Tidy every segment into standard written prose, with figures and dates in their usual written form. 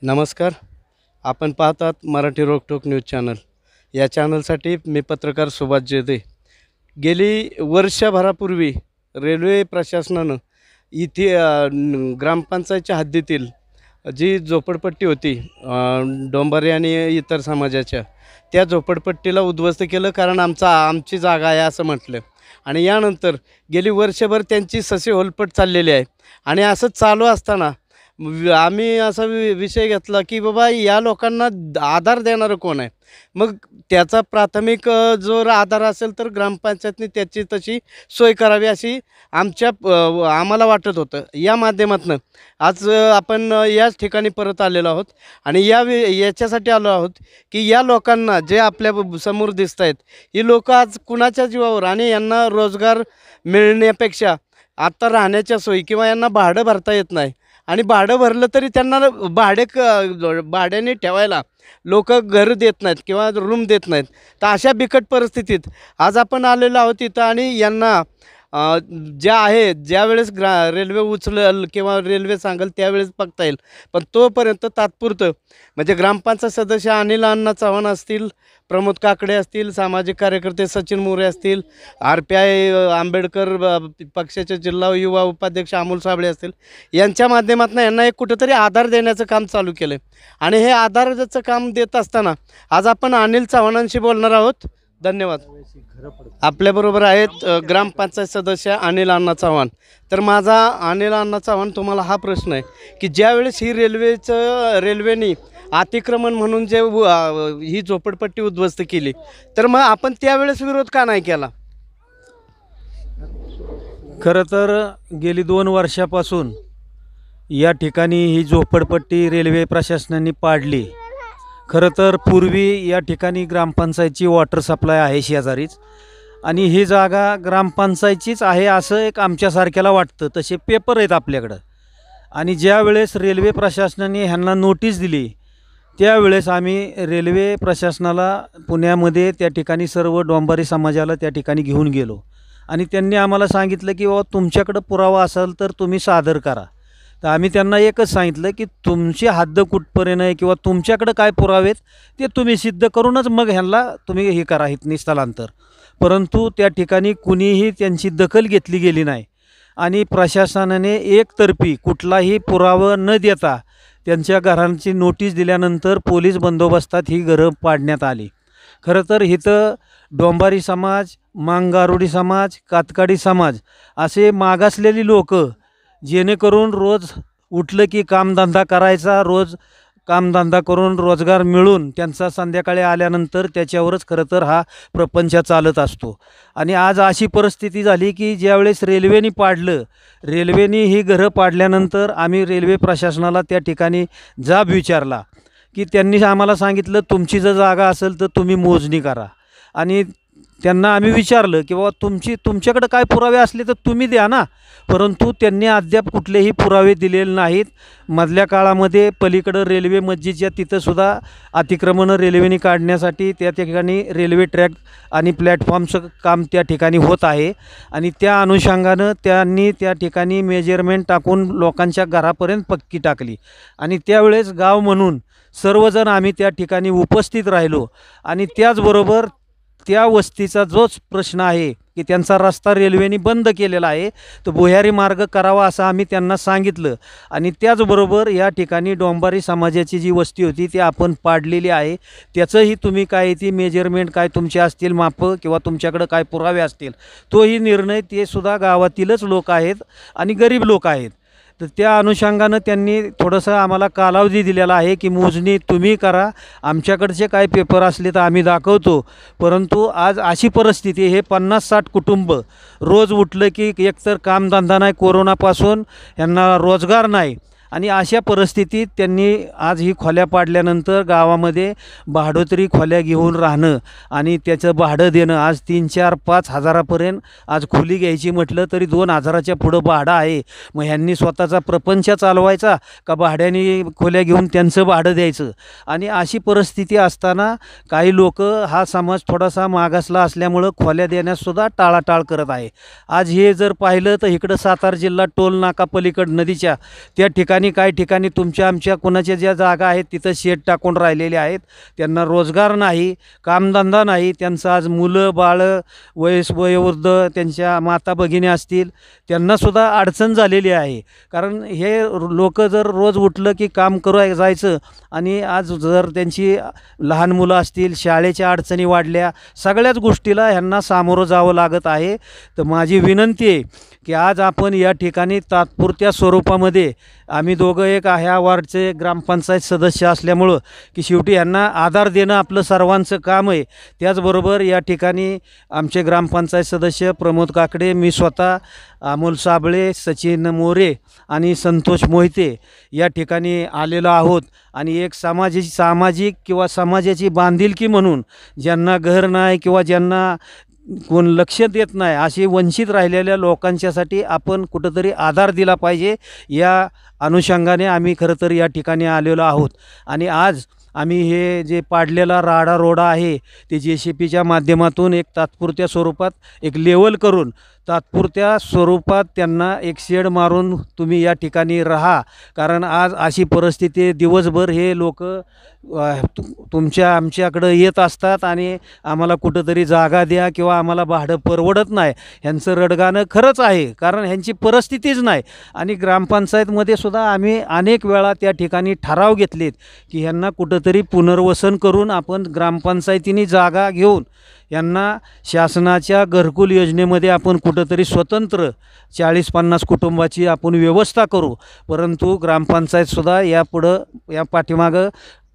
नमस्कार. आपण पाहतात मराठी रोकटोक न्यूज चॅनल. या चॅनलसाठी मी पत्रकार सुभाष जेदे. गेली वर्षभरापूर्वी रेल्वे प्रशासनानं इथे ग्रामपंचायतच्या हद्दीतील जी झोपडपट्टी होती डोंबारी आणि इतर समाजाच्या, त्या झोपडपट्टीला उद्ध्वस्त केलं, कारण आमची जागा आहे असं म्हटलं. आणि यानंतर गेली वर्षभर त्यांची ससे होलपट चाललेली आहे. आणि असंच चालू असताना आम्ही असा विषय घेतला की बाबा या लोकांना आधार देणारं कोण आहे. मग त्याचा प्राथमिक जो आधार असेल तर ग्रामपंचायतने त्याची तशी सोय करावी अशी आम्हाला वाटत होतं. या माध्यमातून आज आपण याच ठिकाणी परत आलेलो आहोत आणि याच्यासाठी आलो आहोत की या लोकांना जे आपल्या समोर दिसत आहेत, ही लोक आज कुणाच्या जीवावर आणि यांना रोजगार मिळण्यापेक्षा आता राहण्याच्या सोयी किंवा यांना भाडं भरता येत नाही, आणि भाडं भरलं तरी त्यांना भाड्याने ठेवायला लोक घर देत नाहीत किंवा रूम देत नाहीत. तर अशा बिकट परिस्थितीत आज आपण आलेलो आहोत इथं. आणि यांना ज्या आहे ज्यावेळेस रेल्वे उचलेल किंवा रेल्वे सांगेल त्यावेळेस बघता येईल, पण तोपर्यंत तात्पुरतं म्हणजे ग्रामपंचायत सदस्य अनिल अण्णा चव्हाण असतील, प्रमोद काकडे असतील, सामाजिक कार्यकर्ते सचिन मोरे असतील, RPI आंबेडकर पक्षाचे जिल्हा युवा उपाध्यक्ष अमोल साबळे असतील, यांच्या माध्यमातून यांना एक कुठंतरी आधार देण्याचं काम चालू केलं. आणि हे आधाराचं काम देत असताना आज आपण अनिल चव्हाणांशी बोलणार आहोत. धन्यवाद. आपल्याबरोबर आहेत ग्रामपंचायत सदस्य अनिल अण्णा चव्हाण. तर माझा अनिल अण्णा चव्हाण तुम्हाला हा प्रश्न आहे की ज्यावेळेस ही रेल्वेने अतिक्रमण म्हणून जे ही झोपडपट्टी उद्ध्वस्त केली, तर मग आपण त्यावेळेस विरोध का नाही केला? खरं तर गेली 2 वर्षापासून या ठिकाणी ही झोपडपट्टी रेल्वे प्रशासनाने पाडली. खरं तर पूर्वी या ठिकाणी ग्रामपंचायतची वॉटर सप्लाय आहे शेजारीच, आणि ही जागा ग्रामपंचायतचीच आहे असं एक आमच्यासारख्याला वाटतं. तसे पेपर आहेत आपल्याकडं. आणि ज्या वेळेस रेल्वे प्रशासनाने ह्यांना नोटीस दिली त्यावेळेस आम्ही रेल्वे प्रशासनाला पुण्यामध्ये त्या ठिकाणी सर्व डोंबारी समाजाला त्या ठिकाणी घेऊन गेलो. आणि त्यांनी आम्हाला सांगितलं की बाबा तुमच्याकडं पुरावा असेल तर तुम्ही सादर करा. तर आम्ही त्यांना एकच सांगितलं की तुमची हद्द कुठपर्यंत आहे किंवा तुमच्याकडं काय पुरावेत ते तुम्ही सिद्ध करूनच मग ह्यांना तुम्ही हे करा इथनी स्थलांतर. परंतु त्या ठिकाणी कुणीही त्यांची दखल घेतली गेली नाही. आणि प्रशासनाने एकतर्फी कुठलाही पुरावा न देता त्यांच्या घरांची नोटीस दिल्यानंतर पोलीस बंदोबस्तात ही घरं पाडण्यात आली. खरं तर इथं डोंबारी समाज, मांगारुडी समाज, कातकाडी समाज असे मागासलेली लोक जेणेकरून रोज उठलं की कामधंदा करायचा, रोज कामधंदा करून रोजगार मिळून त्यांचा संध्याकाळी आल्यानंतर त्याच्यावरच खरं तर हा प्रपंच चालत असतो. आणि आज अशी परिस्थिती झाली की ज्यावेळेस रेल्वेने ही घरं पाडल्यानंतर आम्ही रेल्वे प्रशासनाला त्या ठिकाणी जाब विचारला की त्यांनी आम्हाला सांगितलं तुमची जर जागा असेल तर तुम्ही मोजणी करा. आणि त्यांना आम्ही विचारलं की बाबा तुमच्याकडे काय पुरावे असले तर तुम्ही द्या ना. परंतु त्यांनी अद्याप कुठलेही पुरावे दिलेले नाहीत. मधल्या काळामध्ये पलीकडं रेल्वे मस्जिदच्या तिथंसुद्धा अतिक्रमणं रेल्वेने काढण्यासाठी त्या ठिकाणी रेल्वे ट्रॅक आणि प्लॅटफॉर्मचं काम त्या ठिकाणी होत आहे. आणि त्या अनुषंगानं त्यांनी त्या ठिकाणी मेजरमेंट टाकून लोकांच्या घरापर्यंत पक्की टाकली. आणि त्यावेळेस गाव म्हणून सर्वजण आम्ही त्या ठिकाणी उपस्थित राहिलो. आणि त्याचबरोबर त्या वस्तीचा जोच प्रश्न आहे की त्यांचा रस्ता रेल्वेने बंद केलेला आहे, तो भुयारी मार्ग करावा असं आम्ही त्यांना सांगितलं. आणि त्याचबरोबर या ठिकाणी डोंबारी समाजाची जी वस्ती होती ती आपण पाडलेली आहे, त्याचंही तुम्ही काय ती मेजरमेंट काय तुमचे असतील मापं किंवा तुमच्याकडं काय पुरावे असतील तोही निर्णय, ते सुद्धा गावातीलच लोक आहेत आणि गरीब लोक आहेत. तर त्या अनुषंगानं त्यांनी थोडंसं आम्हाला कालावधी दिलेला आहे की मोजणी तुम्ही करा, आमच्याकडचे काय पेपर असले तर आम्ही दाखवतो. परंतु आज अशी परिस्थिती, हे 50-60 कुटुंब रोज उठलं की एकतर कामधंदा नाही, कोरोनापासून यांना रोजगार नाही. आणि अशा परिस्थितीत त्यांनी आज ही खोल्या पाडल्यानंतर गावामध्ये भाडोत्री खोल्या घेऊन राहणं आणि त्याचं भाडं देणं, आज 3-4-5 हजारापर्यंत आज खोली घ्यायची म्हटलं तरी 2,000च्या पुढं भाडं आहे. मग ह्यांनी स्वतःचा प्रपंच चालवायचा का भाड्याने खोल्या घेऊन त्यांचं भाडं द्यायचं? आणि अशी परिस्थिती असताना काही लोक, हा समाज थोडासा मागासला असल्यामुळं खोल्या देण्याससुद्धा टाळाटाळ करत आहे. आज हे जर पाहिलं तर इकडं सातारा जिल्हा टोल नाका पलीकड नदीच्या त्या ठिकाणी ठिकाणी काही ठिकाणी तुमच्या आमच्या कोणाच्या ज्या जागा आहेत तिथं शेड टाकून राहिलेले आहेत. त्यांना रोजगार नाही, कामधंदा नाही. त्यांचं आज मुलं बाळं वयोवृद्ध त्यांच्या माता भगिनी असतील त्यांनासुद्धा अडचण झालेली आहे. कारण हे लोक जर रोज उठलं की काम करू जायचं आणि आज जर त्यांची लहान मुलं असतील, शाळेच्या अडचणी वाढल्या, सगळ्याच गोष्टीला ह्यांना सामोरं जावं लागत आहे. तर माझी विनंती आहे की आज आपण या ठिकाणी तात्पुरत्या स्वरूपामध्ये आम्ही दोघं एक ह्या वार्डचे ग्रामपंचायत सदस्य असल्यामुळं की शेवटी यांना आधार देणं आपलं सर्वांचं काम आहे. त्याचबरोबर या ठिकाणी आमचे ग्रामपंचायत सदस्य प्रमोद काकडे, मी स्वतः, अमोल साबळे, सचिन मोरे आणि संतोष मोहिते या ठिकाणी आलेलो आहोत. आणि एक सामाजिक किंवा समाजाची बांधिलकी म्हणून ज्यांना घर नाही किंवा ज्यांना कोण लक्ष देत नाही अशी वंचित राहिलेल्या लोकांच्यासाठी आपण कुठंतरी आधार दिला पाहिजे, या अनुषंगाने आम्ही खरं तर या ठिकाणी आलेलो आहोत. आणि आज आम्ही हे जे पाडलेला राडा रोडा आहे ते JCPच्या माध्यमातून एक तात्पुरत्या स्वरूपात एक लेवल करून तात्पुरत्या स्वरूपात त्यांना एक शेड मारून तुम्ही या ठिकाणी राहा. कारण आज अशी परिस्थिती, दिवसभर हे लोक आमच्याकडं येत असतात आणि आम्हाला कुठंतरी जागा द्या किंवा आम्हाला भाडं परवडत नाही. ह्यांचं रडगाणं खरंच आहे, कारण ह्यांची परिस्थितीच नाही. आणि ग्रामपंचायतमध्ये सुद्धा आम्ही अनेक वेळा त्या ठिकाणी ठराव घेतलेत की ह्यांना कुठंतरी पुनर्वसन करून आपण ग्रामपंचायतीने जागा घेऊन यांना शासनाच्या घरकुल योजनेमध्ये आपण कुठंतरी स्वतंत्र 40-50 कुटुंबाची आपण व्यवस्था करू. परंतु ग्रामपंचायतसुद्धा या पाठीमागं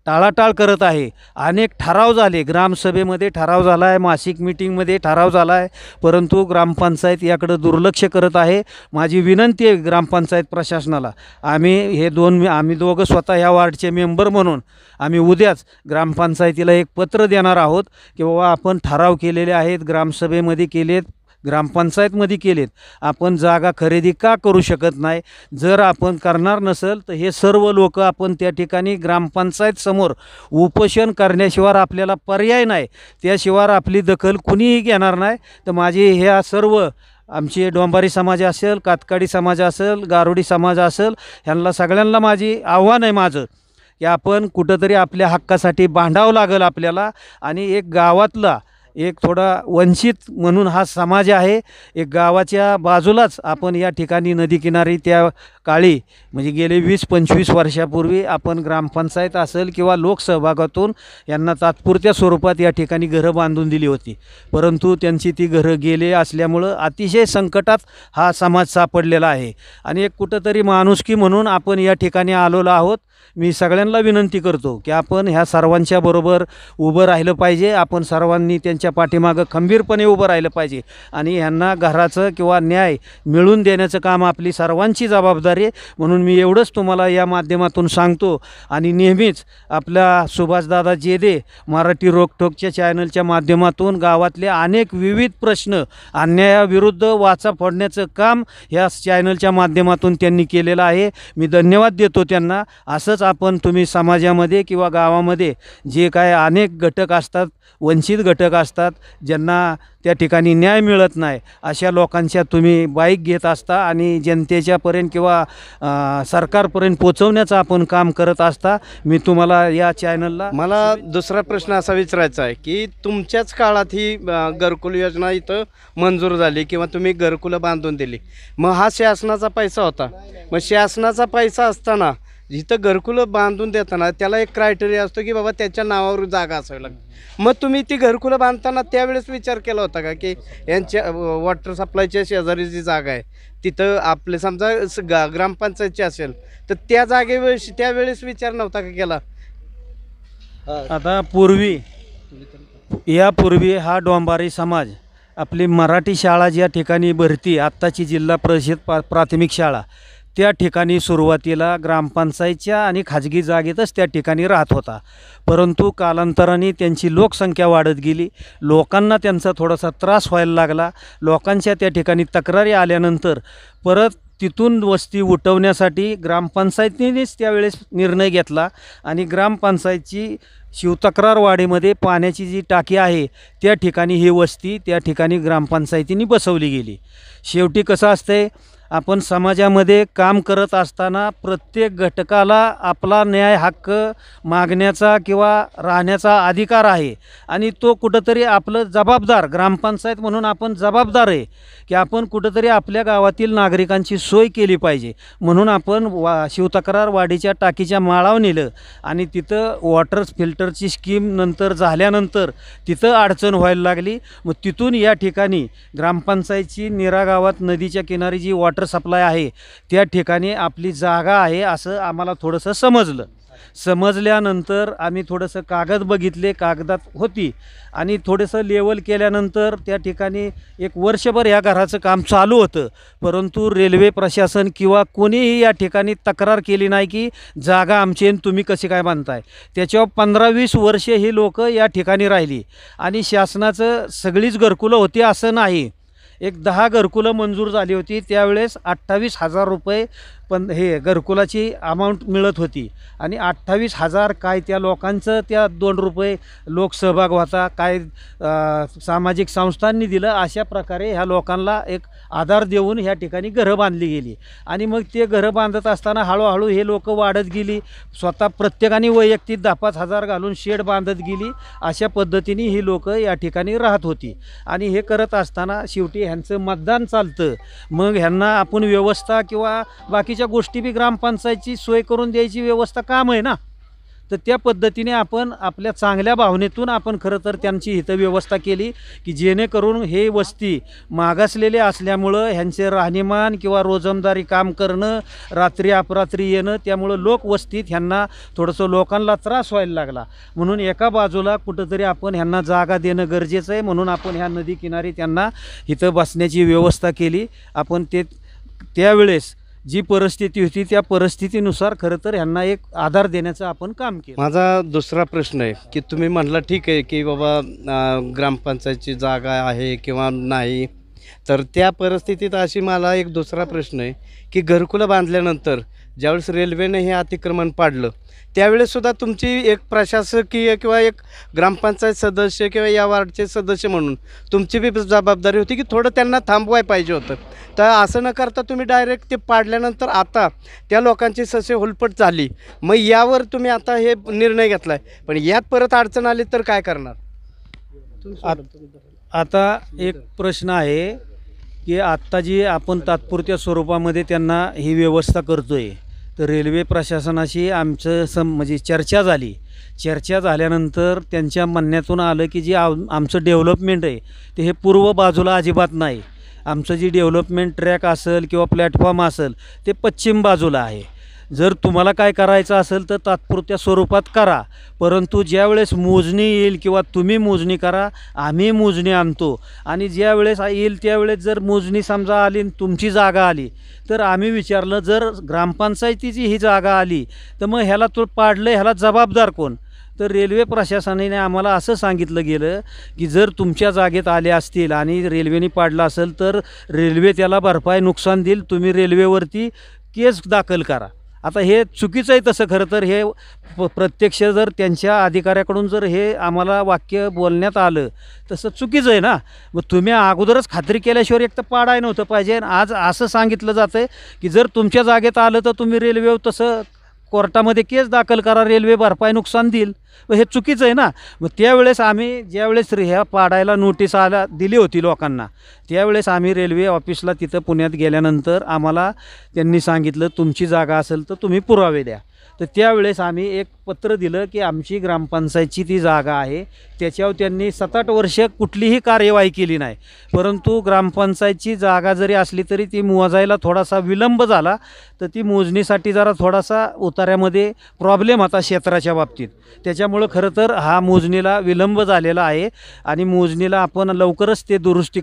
टाळाटाळ करत आहे. अनेक ठराव झाले, ग्रामसभेमध्ये ठराव झाला आहे, मासिक मीटिंगमध्ये ठराव झाला आहे, परंतु ग्रामपंचायत याकडं दुर्लक्ष करत आहे. माझी विनंती आहे ग्रामपंचायत प्रशासनाला, आम्ही दोघं स्वतः ह्या वार्डचे मेंबर म्हणून आम्ही उद्याच ग्रामपंचायतीला एक पत्र देणार आहोत की बाबा आपण ठराव केलेले आहेत, ग्रामसभेमध्ये केलेत, ग्रामपंचायतमध्ये केलेत, आपण जागा खरेदी का करू शकत नाही. जर आपण करणार नसेल तर हे सर्व लोक आपण त्या ठिकाणी ग्रामपंचायत समोर उपोषण करण्याशिवाय आपल्याला पर्याय नाही, त्याशिवाय आपली दखल कुणीही घेणार नाही. तर माझी ह्या सर्व आमचे डोंबारी समाज असेल, कातकाडी समाज असेल, गारोडी समाज असेल, ह्यांना सगळ्यांना माझी आव्हान आहे माझं की आपण कुठंतरी आपल्या हक्कासाठी भांडावं लागेल आपल्याला. आणि एक गावातला एक थोडा वंचित म्हणून हा समाज आहे, एक गावाच्या बाजूलाच आपण या ठिकाणी नदीकिनारी त्या काळी म्हणजे गेले 20-25 वर्षापूर्वी आपण ग्रामपंचायत असेल किंवा लोकसहभागातून यांना तात्पुरत्या स्वरूपात या ठिकाणी घरं बांधून दिली होती. परंतु त्यांची ती घरं गेले असल्यामुळं अतिशय संकटात हा समाज सापडलेला आहे. आणि एक कुठंतरी माणुसकी म्हणून आपण या ठिकाणी आलेलो आहोत. मी सगळ्यांना विनंती करतो की आपण ह्या सर्वांच्या बरोबर उभं राहिलं पाहिजे, आपण सर्वांनी त्यांच्या पाठीमागं खंबीरपणे उभं राहिलं पाहिजे आणि ह्यांना घराचं किंवा न्याय मिळवून देण्याचं काम आपली सर्वांची जबाबदारी आहे. म्हणून मी एवढंच तुम्हाला या माध्यमातून सांगतो. आणि नेहमीच आपल्या सुभाषदादा जेदे मराठी रोकठोकच्या चॅनलच्या माध्यमातून गावातले अनेक विविध प्रश्न अन्यायाविरुद्ध वाचा फोडण्याचं काम ह्या चॅनलच्या माध्यमातून त्यांनी केलेलं आहे. मी धन्यवाद देतो त्यांना. असंच आपण तुम्ही समाजामध्ये किंवा गावामध्ये जे काय अनेक घटक असतात, वंचित घटक असतात, ज्यांना त्या ठिकाणी न्याय मिळत नाही, अशा लोकांच्या तुम्ही बाईक घेत असता आणि जनतेच्यापर्यंत किंवा सरकारपर्यंत पोचवण्याचं आपण काम करत असता. मी तुम्हाला या चॅनलला मला दुसरा प्रश्न असा विचारायचा आहे की तुमच्याच काळात ही घरकुल योजना इथं मंजूर झाली किंवा तुम्ही घरकुलं बांधून दिली, मग हा शासनाचा पैसा होता. मग शासनाचा पैसा असताना जिथं घरकुलं बांधून देताना त्याला एक क्रायटेरिया असतो की बाबा त्याच्या नावावर जागा असावी लागते. मग तुम्ही ती घरकुलं बांधताना त्यावेळेस विचार केला होता का की यांच्या वॉटर सप्लायच्या शेजारी जी जागा आहे तिथं आपले समजा ग्रामपंचायतची असेल तर त्या जागेवेळेस त्यावेळेस विचार नव्हता का केला? आता यापूर्वी हा डोंबारी समाज आपली मराठी शाळा ज्या ठिकाणी भरती, आत्ताची जिल्हा परिषद प्राथमिक शाळा, त्या ठिकाणी सुरुवातीला ग्रामपंचायतच्या आणि खाजगी जागेतच त्या ठिकाणी राहत होता. परंतु कालांतराने त्यांची लोकसंख्या वाढत गेली, लोकांना त्यांचा थोडासा त्रास व्हायला लागला. लोकांच्या त्या ठिकाणी तक्रारी आल्यानंतर परत तिथून वस्ती उठवण्यासाठी ग्रामपंचायतीनेच त्यावेळेस निर्णय घेतला आणि ग्रामपंचायतची शिवतक्रारवाडीमध्ये पाण्याची जी टाकी आहे त्या ठिकाणी ही वस्ती त्या ठिकाणी ग्रामपंचायतीने बसवली गेली. शेवटी कसं असतंय, आपण समाजामध्ये काम करत असताना प्रत्येक घटकाला आपला न्याय हक्क मागण्याचा किंवा राहण्याचा अधिकार आहे आणि तो कुठंतरी आपलं जबाबदार ग्रामपंचायत म्हणून आपण जबाबदार आहे की आपण कुठंतरी आपल्या गावातील नागरिकांची सोय केली पाहिजे. म्हणून आपण शिवतक्रार वाडीच्या टाकीच्या माळावर नेलं आणि तिथं वॉटर फिल्टरची स्कीम नंतर झाल्यानंतर तिथं अडचण व्हायला लागली. मग तिथून या ठिकाणी ग्रामपंचायतची निरा गावात नदीच्या किनारी जी वॉटर सप्लाय आहे त्या ठिकाणी आपली जागा आहे असं आम्हाला थोडंसं समजलं. समजल्यानंतर आम्ही थोडंसं कागद बघितले, कागदात होती आणि थोडंसं लेवल केल्यानंतर त्या ठिकाणी एक वर्षभर या घराचं काम चालू होतं. परंतु रेल्वे प्रशासन किंवा कोणीही या ठिकाणी तक्रार केली नाही की जागा आमची आणि तुम्ही कशी काय बांधताय. त्याच्यावर 15-20 वर्षे ही लोक या ठिकाणी राहिली आणि शासनाचं सगळीच घरकुलं होती असं नाही. एक 10 घरकुलं मंजूर झाली होती. त्यावेळेस 28,000 रुपये पण हे घरकुलाची अमाऊंट मिळत होती आणि 28,000 काय त्या लोकांचं त्या 2 रुपये लोकसहभाग होता, काय सामाजिक संस्थांनी दिलं. अशा प्रकारे ह्या लोकांना एक आधार देऊन ह्या ठिकाणी घरं बांधली गेली आणि मग ते घरं बांधत असताना हळूहळू हे लोक वाढत गेली. स्वतः प्रत्येकाने वैयक्तिक 10-5 हजार घालून शेड बांधत गेली. अशा पद्धतीने ही लोक या ठिकाणी राहत होती आणि हे करत असताना शेवटी ह्यांचं मतदान चालतं. मग ह्यांना आपण व्यवस्था किंवा बाकीच्या गोष्टी बी ग्रामपंचायतची सोय करून द्यायची व्यवस्था काम आहे ना. तर त्या पद्धतीने आपण आपल्या चांगल्या भावनेतून आपण खरं तर त्यांची हित व्यवस्था केली की जेणेकरून हे वस्ती मागासलेले असल्यामुळं ह्यांचे राहणीमान किंवा रोजंदारी काम करणं, रात्री अपरात्री येणं, त्यामुळं लोकवस्तीत ह्यांना थोडंसं लोकांना त्रास व्हायला लागला. म्हणून एका बाजूला कुठंतरी आपण ह्यांना जागा देणं गरजेचं आहे. म्हणून आपण ह्या नदीकिनारी त्यांना इथं बसण्याची व्यवस्था केली. आपण त्यावेळेस जी परिस्थिती होती त्या परिस्थितीनुसार खरं तर ह्यांना एक आधार देण्याचं आपण काम केलं. माझा दुसरा प्रश्न आहे की तुम्ही म्हटलं ठीक आहे की बाबा ग्रामपंचायतची जागा आहे किंवा नाही, तर त्या परिस्थितीत अशी मला एक दुसरा प्रश्न आहे की घरकुलं बांधल्यानंतर ज्यावेळेस रेल्वेने हे अतिक्रमण पाडलं त्यावेळेससुद्धा तुमची एक प्रशासकीय किंवा एक ग्रामपंचायत सदस्य किंवा या वार्डचे सदस्य म्हणून तुमची बी जबाबदारी होती की थोडं त्यांना थांबवाय पाहिजे होतं. तर असं न करता तुम्ही डायरेक्ट ते पाडल्यानंतर आता त्या लोकांची ससे हुलपट झाली. मग यावर तुम्ही आता हे निर्णय घेतला आहे, पण यात परत अडचण आली तर काय करणार? आता एक प्रश्न आहे की आत्ता जी आपण तात्पुरत्या स्वरूपामध्ये त्यांना ही व्यवस्था करतो आहे, तर रेल्वे प्रशासनाशी आमचं म्हणजे चर्चा झाली. चर्चा झाल्यानंतर त्यांच्या म्हणण्यातून आलं की जी आमचं डेव्हलपमेंट आहे ते हे पूर्व बाजूला अजिबात नाही. आमचं जी डेव्हलपमेंट ट्रॅक असेल किंवा प्लॅटफॉर्म असेल ते पश्चिम बाजूला आहे. जर तुम्हाला काय करायचं असेल तर तात्पुरत्या स्वरूपात करा, परंतु ज्यावेळेस मोजणी येईल किंवा तुम्ही मोजणी करा, आम्ही मोजणी आणतो आणि ज्यावेळेस येईल त्यावेळेस जर मोजणी समजा आली आणि तुमची जागा आली तर आम्ही विचारलं जर ग्रामपंचायतीची ही जागा आली तर मग ह्याला तो पाडलं ह्याला जबाबदार कोण? तर रेल्वे प्रशासनाने आम्हाला असं सांगितलं गेलं की जर तुमच्या जागेत आले असतील आणि रेल्वेने पाडलं असेल तर रेल्वे त्याला भरपाई नुकसान देईल, तुम्ही रेल्वेवरती केस दाखल करा. आता हे चुकीचं आहे. तसं खरं तर हे प्रत्यक्ष जर त्यांच्या अधिकाऱ्याकडून जर हे आम्हाला वाक्य बोलण्यात आलं तसं चुकीचं आहे ना. मग तुम्ही अगोदरच खात्री केल्याशिवाय एक तर पाडाय नव्हतं पाहिजे. आज असं सांगितलं जातं आहे की जर तुमच्या जागेत आलं तर तुम्ही रेल्वेवर तसं कोर्टामध्ये केस दाखल करा, रेल्वे भरपाई नुकसान देईल. हे चुकीचं आहे ना. मग त्यावेळेस आम्ही ज्यावेळेस ह्या पाडायला नोटीस दिली होती लोकांना, त्यावेळेस आम्ही रेल्वे ऑफिसला तिथं पुण्यात गेल्यानंतर आम्हाला त्यांनी सांगितलं तुमची जागा असेल तर तुम्ही पुरावे द्या. तर त्यावेळेस आम्ही एक पत्र दिलं की आमची ग्रामपंचायतची ती जागा आहे. त्याच्यावर त्यांनी 7-8 वर्ष कुठलीही कार्यवाही केली नाही. परंतु ग्रामपंचायतची जागा जरी असली तरी ती मोजायला थोडासा विलंब झाला. तर ती मोजणीसाठी जरा थोडासा उतार्यामध्ये प्रॉब्लेम होता क्षेत्राच्या बाबतीत. त्याच्यामुळं खरं तर हा मोजणीला विलंब झालेला आहे आणि मोजणीला आपण लवकरच ते दुरुस्ती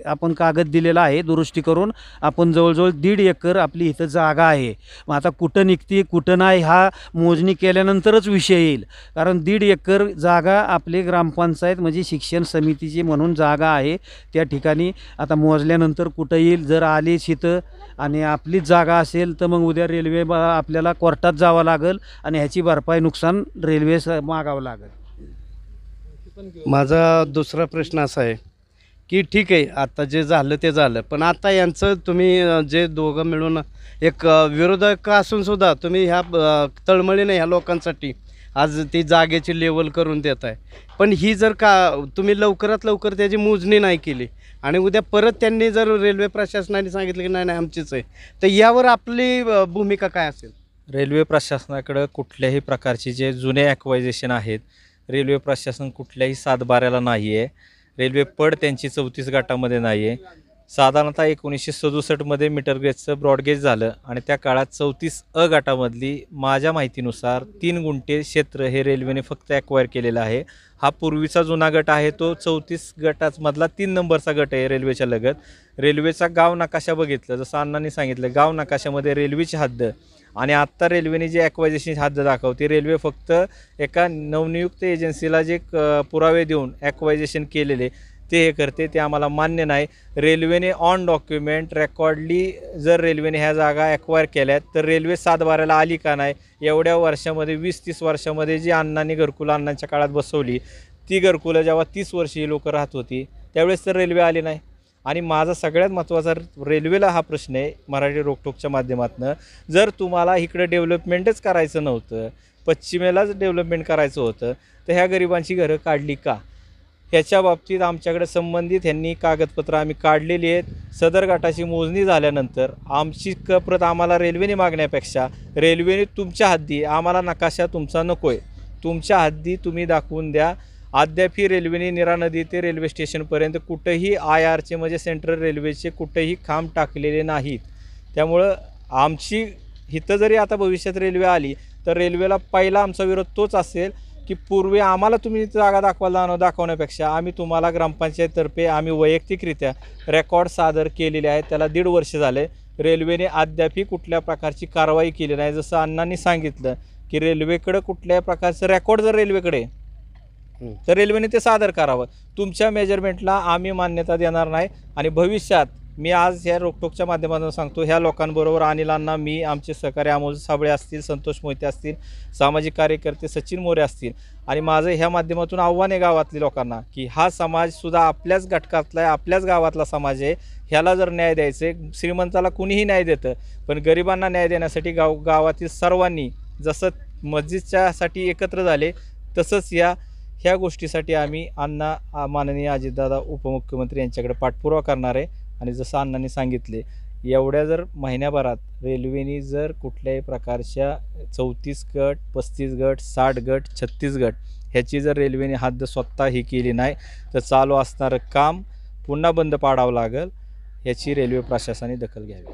आपण कागद दिलेला आहे. दुरुस्ती करून आपण जवळजवळ 1.5 एकर आपली इथं जागा आहे. मग आता कुठं निघती कुठं नाही हा मोजणी केल्यानंतरच विषय येईल. कारण 1.5 एकर जागा आपली ग्रामपंचायत म्हणजे शिक्षण समितीची म्हणून जागा आहे. त्या ठिकाणी आता मोजल्यानंतर कुठं येईल, जर आलीच इथं आणि आपलीच जागा असेल तर मग उद्या रेल्वे आपल्याला कोर्टात जावं लागेल आणि ह्याची भरपाई नुकसान रेल्वे मागावं लागेल. माझा दुसरा प्रश्न असा आहे की ठीक आहे आता जे झालं ते झालं, पण आता यांचं तुम्ही जे दोघं मिळून एक विरोधक असून सुद्धा तुम्ही ह्या तळमळीने ह्या लोकांसाठी आज ती जागेची लेवल करून देत आहे. पण ही जर का तुम्ही लवकरात लवकर त्याची मोजणी नाही केली आणि उद्या परत त्यांनी जर रेल्वे प्रशासनाने सांगितलं की नाही नाही आमचीच आहे, तर यावर आपली भूमिका काय असेल? रेल्वे प्रशासनाकडं कुठल्याही प्रकारचे जे जुने ॲक्वायझेशन आहेत, रेल्वे प्रशासन कुठल्याही सातबाऱ्याला नाही आहे. रेल्वे पड त्यांची 34 गटामध्ये नाही आहे. साधारणतः 1967मध्ये मीटर गेजचं ब्रॉडगेज झालं आणि त्या काळात 34 गटामधली माझ्या माहितीनुसार 3 गुंठे क्षेत्र हे रेल्वेने फक्त ॲक्वायर केलेलं आहे. हा पूर्वीचा जुना गट आहे, तो 34 गटामधला 3 नंबरचा गट आहे रेल्वेच्या लगत. रेल्वेचा गाव नकाशा बघितलं, जसं अण्णांनी सांगितलं, गाव नकाशामध्ये रेल्वेची हद्द आणि आत्ता रेल्वेने जे ॲक्वायझेशन हद्द दाखवते, रेल्वे फक्त एका नवनियुक्त एजन्सीला जे पुरावे देऊन ॲक्वायझेशन केलेले ते हे करते, ते आम्हाला मान्य नाही. रेल्वेने ऑन डॉक्युमेंट रेकॉर्डली जर रेल्वेने ह्या जागा ॲक्वायर केल्यात तर रेल्वे सातबाऱ्याला आली का नाही? एवढ्या वर्षामध्ये 20-30 वर्षामध्ये जी अण्णांनी घरकुलं अण्णांच्या काळात बसवली, ती घरकुलं जेव्हा 30 वर्षीय लोकं राहत होती त्यावेळेस तर रेल्वे आली नाही. आणि माझा सगळ्यात महत्त्वाचा रेल्वेला हा प्रश्न आहे मराठी रोकटोकच्या माध्यमातून, जर तुम्हाला इकडं डेव्हलपमेंटच करायचं नव्हतं, पश्चिमेलाच डेव्हलपमेंट करायचं होतं, तर ह्या गरिबांची घरं काढली का? ह्याच्या बाबतीत आमच्याकडे संबंधित ह्यांनी कागदपत्रं आम्ही काढलेली आहेत. सदर गटाची मोजणी झाल्यानंतर आमची प्रत आम्हाला रेल्वेने मागण्यापेक्षा रेल्वेने तुमच्या हद्दी, आम्हाला नकाशा तुमचा नको आहे, तुमच्या हद्दी तुम्ही दाखवून द्या. अद्यापही रेल्वेने नीरा नदी ते रेल्वे स्टेशनपर्यंत कुठंही IRचे म्हणजे सेंट्रल रेल्वेचे कुठंही खांब टाकलेले नाहीत. त्यामुळं आमची इथं जरी आता भविष्यात रेल्वे आली तर रेल्वेला पहिला आमचा विरोध तोच असेल की पूर्वी आम्हाला तुम्ही जागा दाखवण्यापेक्षा आम्ही तुम्हाला ग्रामपंचायततर्फे आम्ही वैयक्तिकरित्या रेकॉर्ड सादर केलेले आहेत. त्याला 1.5 वर्ष झाले. रेल्वेने अद्यापही कुठल्या प्रकारची कारवाई केली नाही. जसं अण्णांनी सांगितलं की रेल्वेकडं कुठल्या प्रकारचं रेकॉर्ड जर रेल्वेकडे तर रेल्वेने ते सादर करावं. तुमच्या मेजरमेंटला आम्ही मान्यता देणार नाही. आणि भविष्यात मी आज ह्या रोकटोकच्या माध्यमातून सांगतो, ह्या लोकांबरोबर अनिलांना मी, आमचे सहकारी अमोल साबळे असतील, संतोष मोहिते असतील, सामाजिक कार्यकर्ते सचिन मोरे असतील, आणि माझं ह्या माध्यमातून आव्हान आहे गावातल्या लोकांना की हा समाजसुद्धा आपल्याच घटकातला आहे, आपल्याच गावातला समाज आहे. ह्याला जर न्याय द्यायचं आहे, श्रीमंताला कुणीही न्याय देतं, पण गरिबांना न्याय देण्यासाठी गावातील सर्वांनी जसं मस्जिदच्यासाठी एकत्र झाले तसंच ह्या गोष्टीसाठी आम्ही माननीय अजितदादा उपमुख्यमंत्री यांच्याकडे पाठपुरावा करणार आहे. आणि जसं अण्णांनी सांगितले, एवढ्या जर महिन्याभरात रेल्वेने जर कुठल्याही प्रकारच्या 34 गट, 35 गट, 60 गट, 36 गट ह्याची जर रेल्वेने हद्द स्वतः ही केली नाही तर चालू असणारं काम पुन्हा बंद पाडावं लागेल. याची रेल्वे प्रशासनाने दखल घ्यावी.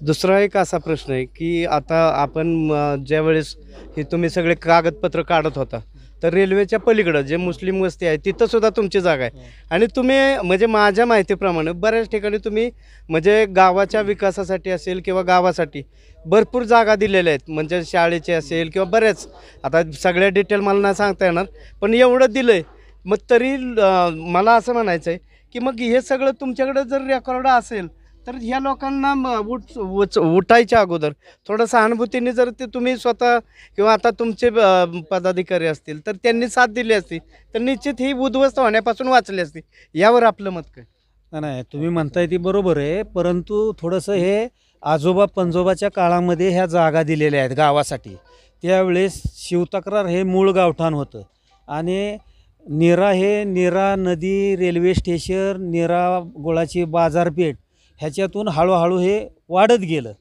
दुसरा एक असा प्रश्न आहे की आता आपण ज्यावेळेस हे तुम्ही सगळे कागदपत्र काढत होता तर रेल्वेच्या पलीकडं जे मुस्लिम वस्ती आहे तिथं सुद्धा तुमची जागा आहे. आणि तुम्ही म्हणजे माझ्या माहितीप्रमाणे बऱ्याच ठिकाणी तुम्ही म्हणजे गावाच्या विकासासाठी असेल किंवा गावासाठी भरपूर जागा दिलेल्या आहेत, म्हणजे शाळेचे असेल किंवा बऱ्याच, आता सगळ्या डिटेल मला नाही सांगता येणार, पण एवढं दिलं आहे. मग तरी मला असं म्हणायचं आहे की मग हे सगळं तुमच्याकडे जर रेकॉर्ड असेल तर ह्या लोकांना उठायच्या अगोदर थोडं सहानुभूतीने जर ते तुम्ही स्वतः किंवा आता तुमचे पदाधिकारी असतील तर त्यांनी साथ दिली असती तर निश्चित ही उद्ध्वस्त होण्यापासून वाचली असती. यावर आपलं मत काय? नाही, तुम्ही म्हणताय ती बरोबर आहे, परंतु थोडंसं हे आजोबा पंजोबाच्या काळामध्ये ह्या जागा दिलेल्या आहेत गावासाठी. त्यावेळेस शिवतक्रार हे मूळ गावठाण होतं आणि नीरा नदी, रेल्वे स्टेशन, नीरा गुळाची बाजारपेठ ह्याच्यातून हळूहळू हे वाढत गेलं.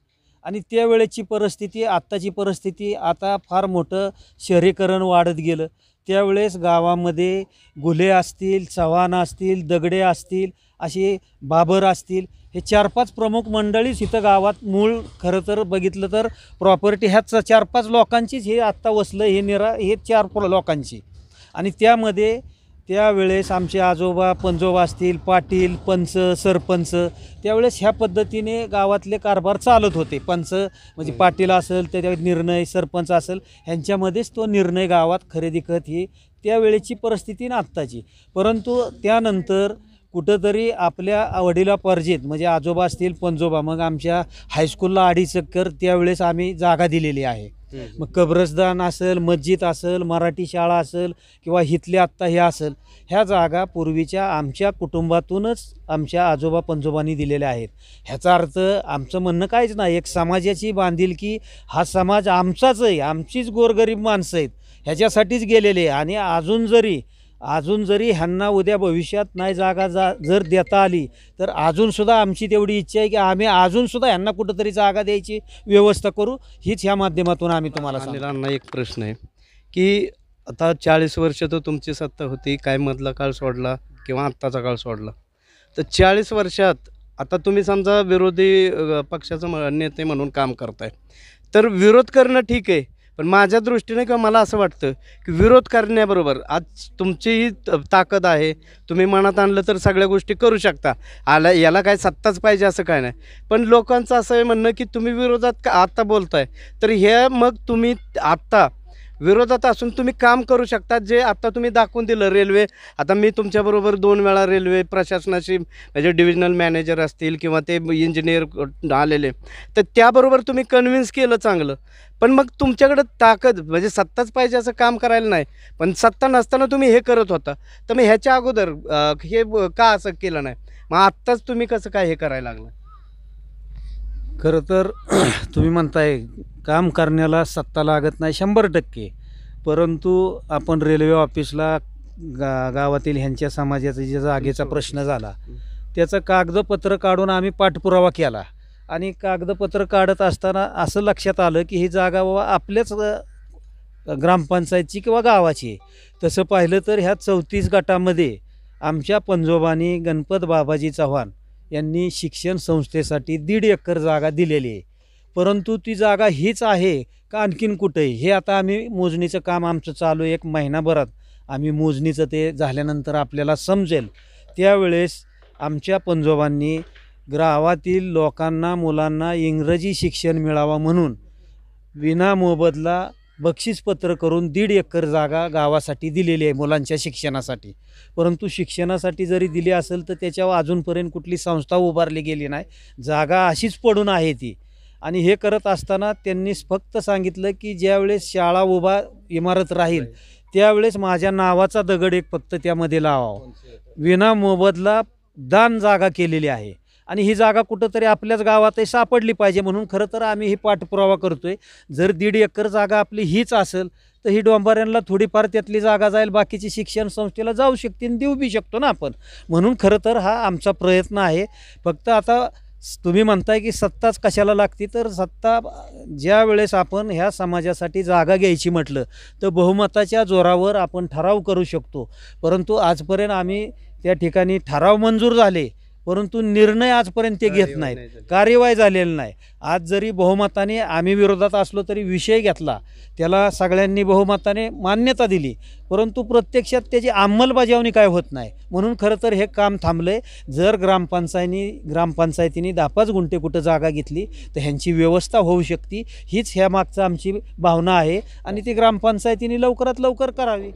आणि त्यावेळेची परिस्थिती, आत्ताची परिस्थिती, आता फार मोठं शहरीकरण वाढत गेलं. त्यावेळेस गावामध्ये गुले असतील, चव्हाण असतील, दगडे असतील, असे बाबर असतील, हे 4-5 प्रमुख मंडळीच इथं गावात मूळ खरं तर बघितलं तर प्रॉपर्टी ह्याच 4-5 लोकांचीच हे आत्ता वसलं हे नीरा हे 4 लोकांची. आणि त्यामध्ये त्यावेळेस आमचे आजोबा पंजोबा असतील, पाटील, पंच, सरपंच, त्यावेळेस ह्या पद्धतीने गावातले कारभार चालत होते. पंच म्हणजे पाटील असेल त्याच्या निर्णय, सरपंच असेल ह्यांच्यामध्येच तो निर्णय गावात खरेदी खत ही त्यावेळेची परिस्थिती ना आत्ताची. परंतु त्यानंतर कुठंतरी आपल्या वडिलापार्जित म्हणजे आजोबा असतील पंजोबा, मग आमच्या हायस्कूलला 2.5 एकर त्यावेळेस आम्ही जागा दिलेली आहे. मग कब्रस्तान असेल, मस्जिद असेल, मराठी शाळा असेल किंवा इथले आत्ता हे असेल, ह्या जागा पूर्वीच्या आमच्या कुटुंबातूनच आमच्या आजोबा पंजोबांनी दिलेल्या आहेत. ह्याचा अर्थ आमचं म्हणणं काहीच नाही, एक समाजाची बांधिलकी, हा समाज आमचाच आहे, आमचीच गोरगरीब माणसं आहेत ह्याच्यासाठीच गेलेले आहे. आणि अजून जरी ह्यांना उद्या भविष्यात नाही जागा जर देता आली तर अजूनसुद्धा आमची तेवढी इच्छा आहे की आम्ही अजूनसुद्धा ह्यांना कुठंतरी जागा द्यायची व्यवस्था करू. हीच ह्या माध्यमातून आम्ही तुम्हाला सांगतो. अनिलांना एक प्रश्न आहे की आता 40 वर्ष तर तुमची सत्ता होती, काय मधला काळ सोडला किंवा आत्ताचा काळ सोडला, तर 40 वर्षात आता तुम्ही समजा विरोधी पक्षाचा नेते म्हणून काम करताय, तर विरोध करणं ठीक आहे, पण माझ्या दृष्टीने किंवा मला असं वाटतं की विरोध करण्याबरोबर आज तुमचीही ताकद आहे, तुम्ही मनात आणलं तर सगळ्या गोष्टी करू शकता. याला काय सत्ताच पाहिजे असं काय नाही, पण लोकांचं असं आहे म्हणणं की तुम्ही विरोधात आत्ता बोलताय, तर हे मग तुम्ही आत्ता विरोधात असून तुम्ही काम करू शकता, जे आत्ता तुम्ही दाखवून दिलं. रेल्वे, आता मी तुमच्याबरोबर 2 वेळा रेल्वे प्रशासनाशी म्हणजे डिव्हिजनल मॅनेजर असतील किंवा ते इंजिनियर आलेले, तर त्याबरोबर तुम्ही कन्व्हिन्स केलं चांगलं. पण मग तुमच्याकडं ताकद म्हणजे सत्ताच पाहिजे असं काम करायला नाही, पण सत्ता नसताना तुम्ही हे करत होता, तर मग ह्याच्या अगोदर हे का असं केलं नाही, मग आत्ताच तुम्ही कसं काय हे करायला लागलं? खरं तर तुम्ही म्हणताय काम करण्याला सत्ता लागत नाही 100%, परंतु आपण रेल्वे ऑफिसला गावातील ह्यांच्या समाजाचा जे जागेचा प्रश्न झाला त्याचं कागदपत्र काढून आम्ही पाठपुरावा केला. आणि कागदपत्र काढत असताना असं लक्षात आलं की ही जागा बाबा आपल्याच ग्रामपंचायतची किंवा गावाची आहे. तसं पाहिलं तर ह्या 34 गटामध्ये आमच्या पंजोबांनी गणपत बाबाजी चव्हाण यांनी शिक्षण संस्थेसाठी 1.5 एकर जागा दिलेली आहे. परंतु ती जागा हीच आहे का आणखीन कुठे आहे हे आता आम्ही मोजणीचं काम आमचं चालू आहे. 1 महिनाभरात आम्ही मोजणीचं ते झाल्यानंतर आपल्याला समजेल. त्यावेळेस आमच्या पंजोबांनी गावातील लोकांना, मुलांना इंग्रजी शिक्षण मिळावं म्हणून विनामोबदला बक्षीसपत्र करून 1.5 एकर जागा गावासाठी दिलेली आहे मुलांच्या शिक्षणासाठी. परंतु शिक्षणासाठी जरी दिली असेल तर त्याच्यावर अजूनपर्यंत कुठली संस्था उभारली गेली नाही, जागा अशीच पडून आहे ती. आणि हे करत असताना त्यांनी फक्त सांगितलं की ज्यावेळेस शाळा इमारत राहील त्यावेळेस माझ्या नावाचा दगड एक फक्त त्यामध्ये लावावा. विनामोबदला दान जागा केलेली आहे आणि ही जागा कुठंतरी आपल्याच गावातही सापडली पाहिजे म्हणून खरं तर आम्ही ही पाठपुरावा करतोय. जर 1.5 एकर जागा आपली हीच असेल तर ही डोंबाऱ्यांना थोडीफार त्यातली जागा जाईल, बाकीची शिक्षण संस्थेला जाऊ शकते आणि देऊ बी शकतो ना आपण. म्हणून खरं तर हा आमचा प्रयत्न आहे. फक्त आता तुम्ही म्हणताय की सत्ताच कशाला लागते, तर सत्ता ज्या वेळेस आपण ह्या समाजासाठी जागा घ्यायची म्हटलं तर बहुमताच्या जोरावर आपण ठराव करू शकतो. परंतु आजपर्यंत आम्ही त्या ठिकाणी ठराव मंजूर झाले परंतु निर्णय आजपर्यंत ते घेत नाहीत, कार्यवाही झालेली नाही. आज जरी बहुमताने आम्ही विरोधात असलो तरी विषय घेतला, त्याला सगळ्यांनी बहुमताने मान्यता दिली, परंतु प्रत्यक्षात त्याची अंमलबजावणी काय होत नाही. म्हणून खरं तर हे काम थांबलं आहे. जर ग्रामपंचायतीने 10-5 गुंठे कुठं जागा घेतली तर ह्यांची व्यवस्था होऊ शकते, हीच ह्या मागचं आमची भावना आहे आणि ती ग्रामपंचायतीने लवकरात लवकर करावी.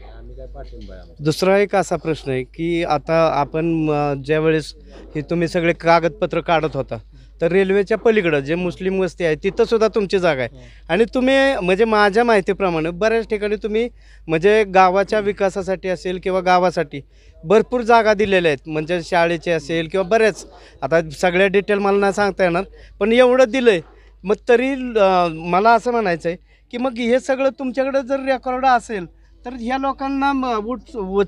दुसरा एक असा प्रश्न आहे की आता आपण ज्यावेळेस हे तुम्ही सगळे कागदपत्र काढत होता तर रेल्वेच्या पलीकडं जे मुस्लिम वस्ती आहे तिथंसुद्धा तुमची जागा आहे आणि तुम्ही म्हणजे माझ्या माहितीप्रमाणे बऱ्याच ठिकाणी तुम्ही म्हणजे गावाच्या विकासासाठी असेल किंवा गावासाठी भरपूर जागा दिलेल्या आहेत, म्हणजे शाळेचे असेल किंवा बऱ्याच, आता सगळ्या डिटेल मला नाही सांगता येणार, पण एवढं दिलं आहे. मग तरी मला असं म्हणायचं आहे की मग हे सगळं तुमच्याकडे जर रेकॉर्ड असेल तर ह्या लोकांना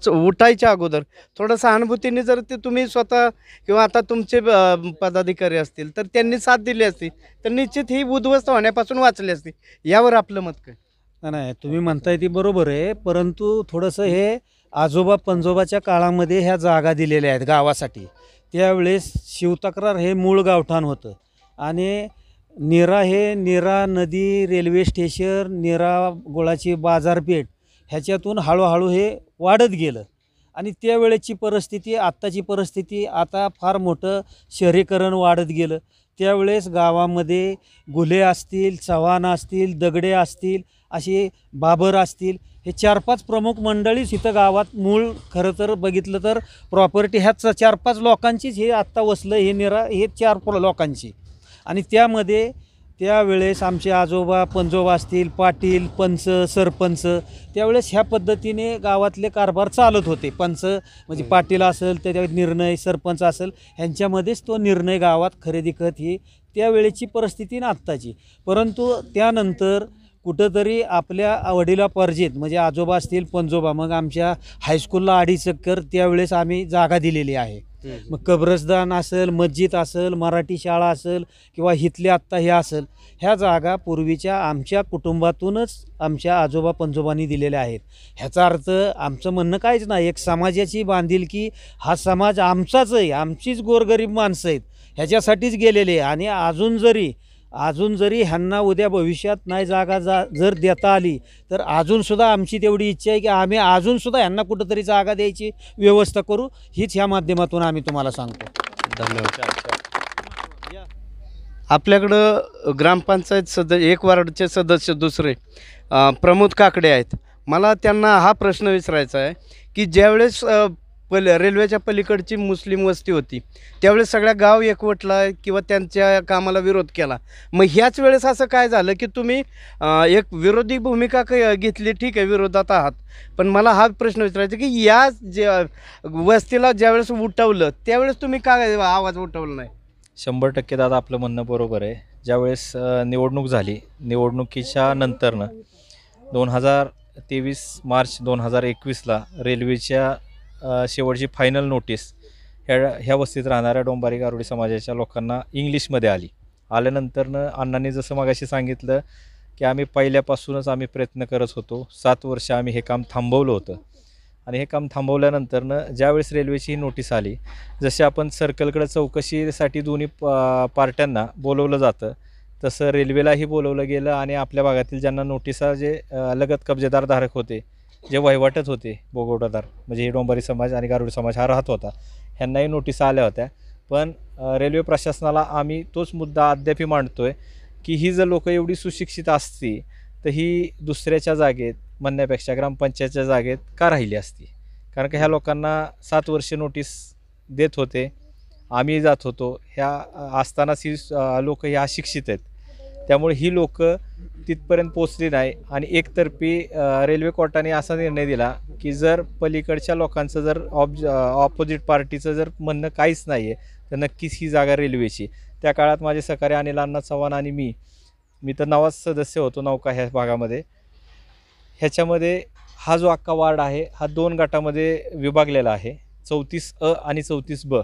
उठायच्या अगोदर थोडं सहानुभूतीने जर ते तुम्ही स्वतः किंवा आता तुमचे पदाधिकारी असतील तर त्यांनी साथ दिली असती तर निश्चित ही उद्ध्वस्त होण्यापासून वाचली असती. यावर आपलं मत काय? नाही, तुम्ही म्हणताय ती बरोबर आहे, परंतु थोडंसं हे आजोबा पंजोबाच्या काळामध्ये ह्या जागा दिलेल्या आहेत गावासाठी. त्यावेळेस शिवतक्रार हे मूळ गावठाण होतं आणि नीरा नदी, रेल्वे स्टेशन, नीरा गुळाची बाजारपेठ ह्याच्यातून हळूहळू हे वाढत गेलं. आणि त्यावेळेची परिस्थिती आत्ताची परिस्थिती, आता फार मोठं शहरीकरण वाढत गेलं. त्यावेळेस गावामध्ये गुले असतील, चव्हाण असतील, दगडे असतील, असे बाबर असतील, हे 4-5 प्रमुख मंडळीच इथं गावात मूळ खरं तर बघितलं तर प्रॉपर्टी ह्याच 4-5 लोकांचीच हे आत्ता वसलं हे 4 लोकांची. आणि त्यामध्ये त्यावेळेस आमचे आजोबा पंजोबा असतील, पाटील, पंच, सरपंच त्यावेळेस ह्या पद्धतीने गावातले कारभार चालत होते. पंच म्हणजे पाटील असेल त्याच्या निर्णय, सरपंच असेल ह्यांच्यामध्येच तो निर्णय गावात खरेदी खत ही त्यावेळेची परिस्थिती ना आत्ताची. परंतु त्यानंतर कुठंतरी आपल्या वडिलापर्जित म्हणजे आजोबा असतील, पंजोबा, मग आमच्या हायस्कूलला 2.5 एकर त्यावेळेस आम्ही जागा दिलेली आहे. मग कब्रस्तान असेल, मस्जिद असेल, मराठी शाळा असेल किंवा इथले आत्ता हे असेल, ह्या जागा पूर्वीच्या आमच्या कुटुंबातूनच आमच्या आजोबा पंजोबांनी दिलेल्या आहेत. ह्याचा अर्थ आमचं म्हणणं काहीच नाही, एक समाजाची बांधिलकी, हा समाज आमचाच आहे, आमचीच गोरगरीब माणसं आहेत ह्याच्यासाठीच गेलेले. आणि अजून जरी ह्यांना उद्या भविष्यात नाही जागा जर देता आली तर अजूनसुद्धा आमची तेवढी इच्छा आहे की आम्ही अजूनसुद्धा ह्यांना कुठंतरी जागा द्यायची व्यवस्था करू, हीच ह्या माध्यमातून आम्ही तुम्हाला सांगतो. धन्यवाद. आपल्याकडं ग्रामपंचायत एक वार्डचे सदस्य दुसरे प्रमोद काकडे आहेत. मला त्यांना हा प्रश्न विचारायचा आहे की ज्यावेळेस रेल्वेच्या पलीकडची मुस्लिम वस्ती होती त्यावेळेस सगळ्या गाव एकवटला किंवा त्यांच्या कामाला विरोध केला. मग ह्याच वेळेस असं काय झालं की तुम्ही एक विरोधी भूमिका घेतली, ठीक आहे विरोधात आहात, पण मला हा प्रश्न विचारायचा की या वस्तीला ज्यावेळेस उठवलं त्यावेळेस तुम्ही काय आवाज उठवला नाही? 100% दादा आपलं म्हणणं बरोबर आहे. ज्यावेळेस निवडणूक झाली, निवडणुकीच्या नंतरनं 2023 मार्च 2021ला रेल्वेच्या शेवटची फायनल नोटीस ह्या वस्तीत राहणाऱ्या डोंबारी गारुडी समाजाच्या लोकांना इंग्लिशमध्ये आल्यानंतरनं अण्णांनी जसं मगाशी सांगितलं की आम्ही पहिल्यापासूनच प्रयत्न करत होतो. 7 वर्ष आम्ही हे काम थांबवलं होतं. आणि हे काम थांबवल्यानंतरनं ज्यावेळेस रेल्वेची ही नोटीस आली, जसे आपण सर्कलकडे चौकशीसाठी दोन्ही पार्ट्यांना बोलवलं जातं तसं रेल्वेलाही बोलवलं गेलं. आणि आपल्या भागातील ज्यांना नोटिसा जे लगत कब्जेदार धारक होते, जे वहिवाटत होते बोगवटादार, म्हणजे हे डोंबारी समाज आणि गारुडी समाज हा राहत होता, ह्यांनाही नोटिसा आल्या होत्या. पण रेल्वे प्रशासनाला आम्ही तोच मुद्दा अद्यापही मांडतो आहे की ही जर लोकं एवढी सुशिक्षित असती तर ही दुसऱ्याच्या जागेत म्हणण्यापेक्षा ग्रामपंचायतच्या जागेत का राहिली असती. कारण की ह्या लोकांना 7 वर्ष नोटीस देत होते, आम्ही जात होतो, ह्या असतानाच ही लोक ही अशिक्षित आहेत. त्यामुळे ही लोक तिथपर्यंत पोचली नाही. आणि एकतर्फी रेल्वे कोर्टाने असा निर्णय दिला की जर पलीकडच्या लोकांचं जर ऑपोजिट पार्टीचं जर म्हणणं काहीच नाही आहे तर नक्कीच ही जागा रेल्वेची. त्या काळात माझे सहकारी अनिल अण्णा चव्हाण आणि मी तर नवाच सदस्य होतो नौका ह्या भागामध्ये. ह्याच्यामध्ये हा जो अख्खा वार्ड आहे हा 2 गटामध्ये विभागलेला आहे, 34A आणि 34B.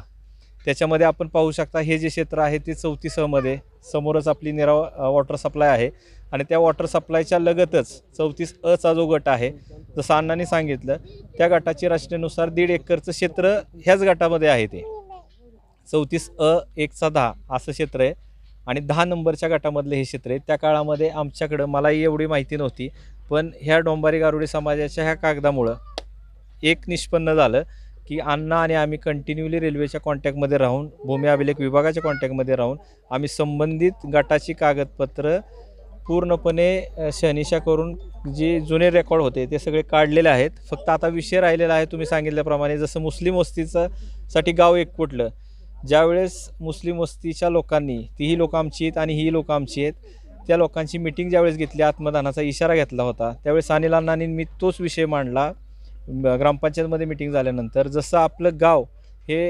त्याच्यामध्ये आपण पाहू शकता हे जे क्षेत्र आहे ते 34A समोरच आपली निरा वॉटर सप्लाय आहे. आणि त्या वॉटर सप्लायच्या लगतच 34A जो गट आहे, जसं अण्णांनी सांगितलं त्या गटाची रचनेनुसार 1.5 एकरचं क्षेत्र ह्याच गटामध्ये आहे. ते 34A1/10 असं क्षेत्र आहे. आणि 10 नंबरच्या गटामधले हे क्षेत्र आहे. त्या काळामध्ये आमच्याकडं मलाही एवढी माहिती नव्हती, पण ह्या डोंबारी गारुडी समाजाच्या ह्या कागदामुळं एक निष्पन्न झालं की अण्णा आणि आम्ही कंटिन्यूली रेल्वेच्या कॉन्टॅक्टमध्ये राहून, भूमी अभिलेख विभागाच्या कॉन्टॅक्टमध्ये राहून आम्ही संबंधित गटाची कागदपत्र पूर्णपणे शहानिशा करून जे जुने रेकॉर्ड होते ते सगळे काढलेले आहेत. फक्त आता विषय राहिलेला आहे तुम्ही सांगितल्याप्रमाणे, जसं मुस्लिम वस्तीसाठी गाव एकवटलं, ज्यावेळेस मुस्लिम वस्तीच्या लोकांनी, तीही लोकं आमची आहेत आणि ही लोकं आमची आहेत, त्या लोकांची मिटिंग ज्यावेळेस घेतली, आत्मदानाचा इशारा घेतला होता, त्यावेळेस अनिल अण्णांनी मी तोच विषय मांडला ग्रामपंचायतमध्ये मिटिंग झाल्यानंतर. जसं आपलं गाव हे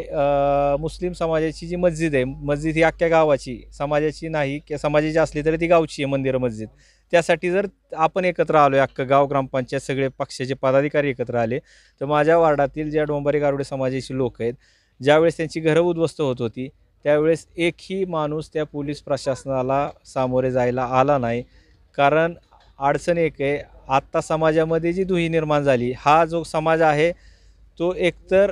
मुस्लिम समाजाची जी मस्जिद आहे, मस्जिद ही अख्ख्या गावाची, समाजाची नाही, की समाजाची असली तरी ती गावची आहे मंदिरं मस्जिद. त्यासाठी जर आपण एकत्र आलो आहे, अख्खं गाव, ग्रामपंचायत, सगळे पक्षाचे पदाधिकारी एकत्र आले, तर माझ्या वार्डातील ज्या डोंबारी गारुडी समाजाची लोक आहेत, ज्यावेळेस त्यांची घरं उद्ध्वस्त होत होती त्यावेळेस एकही माणूस त्या पोलीस प्रशासनाला सामोरे जायला आला नाही. कारण अडचण एक आहे, आत्ता समाजामध्ये जी दुही निर्माण झाली, हा जो समाज आहे तो एकतर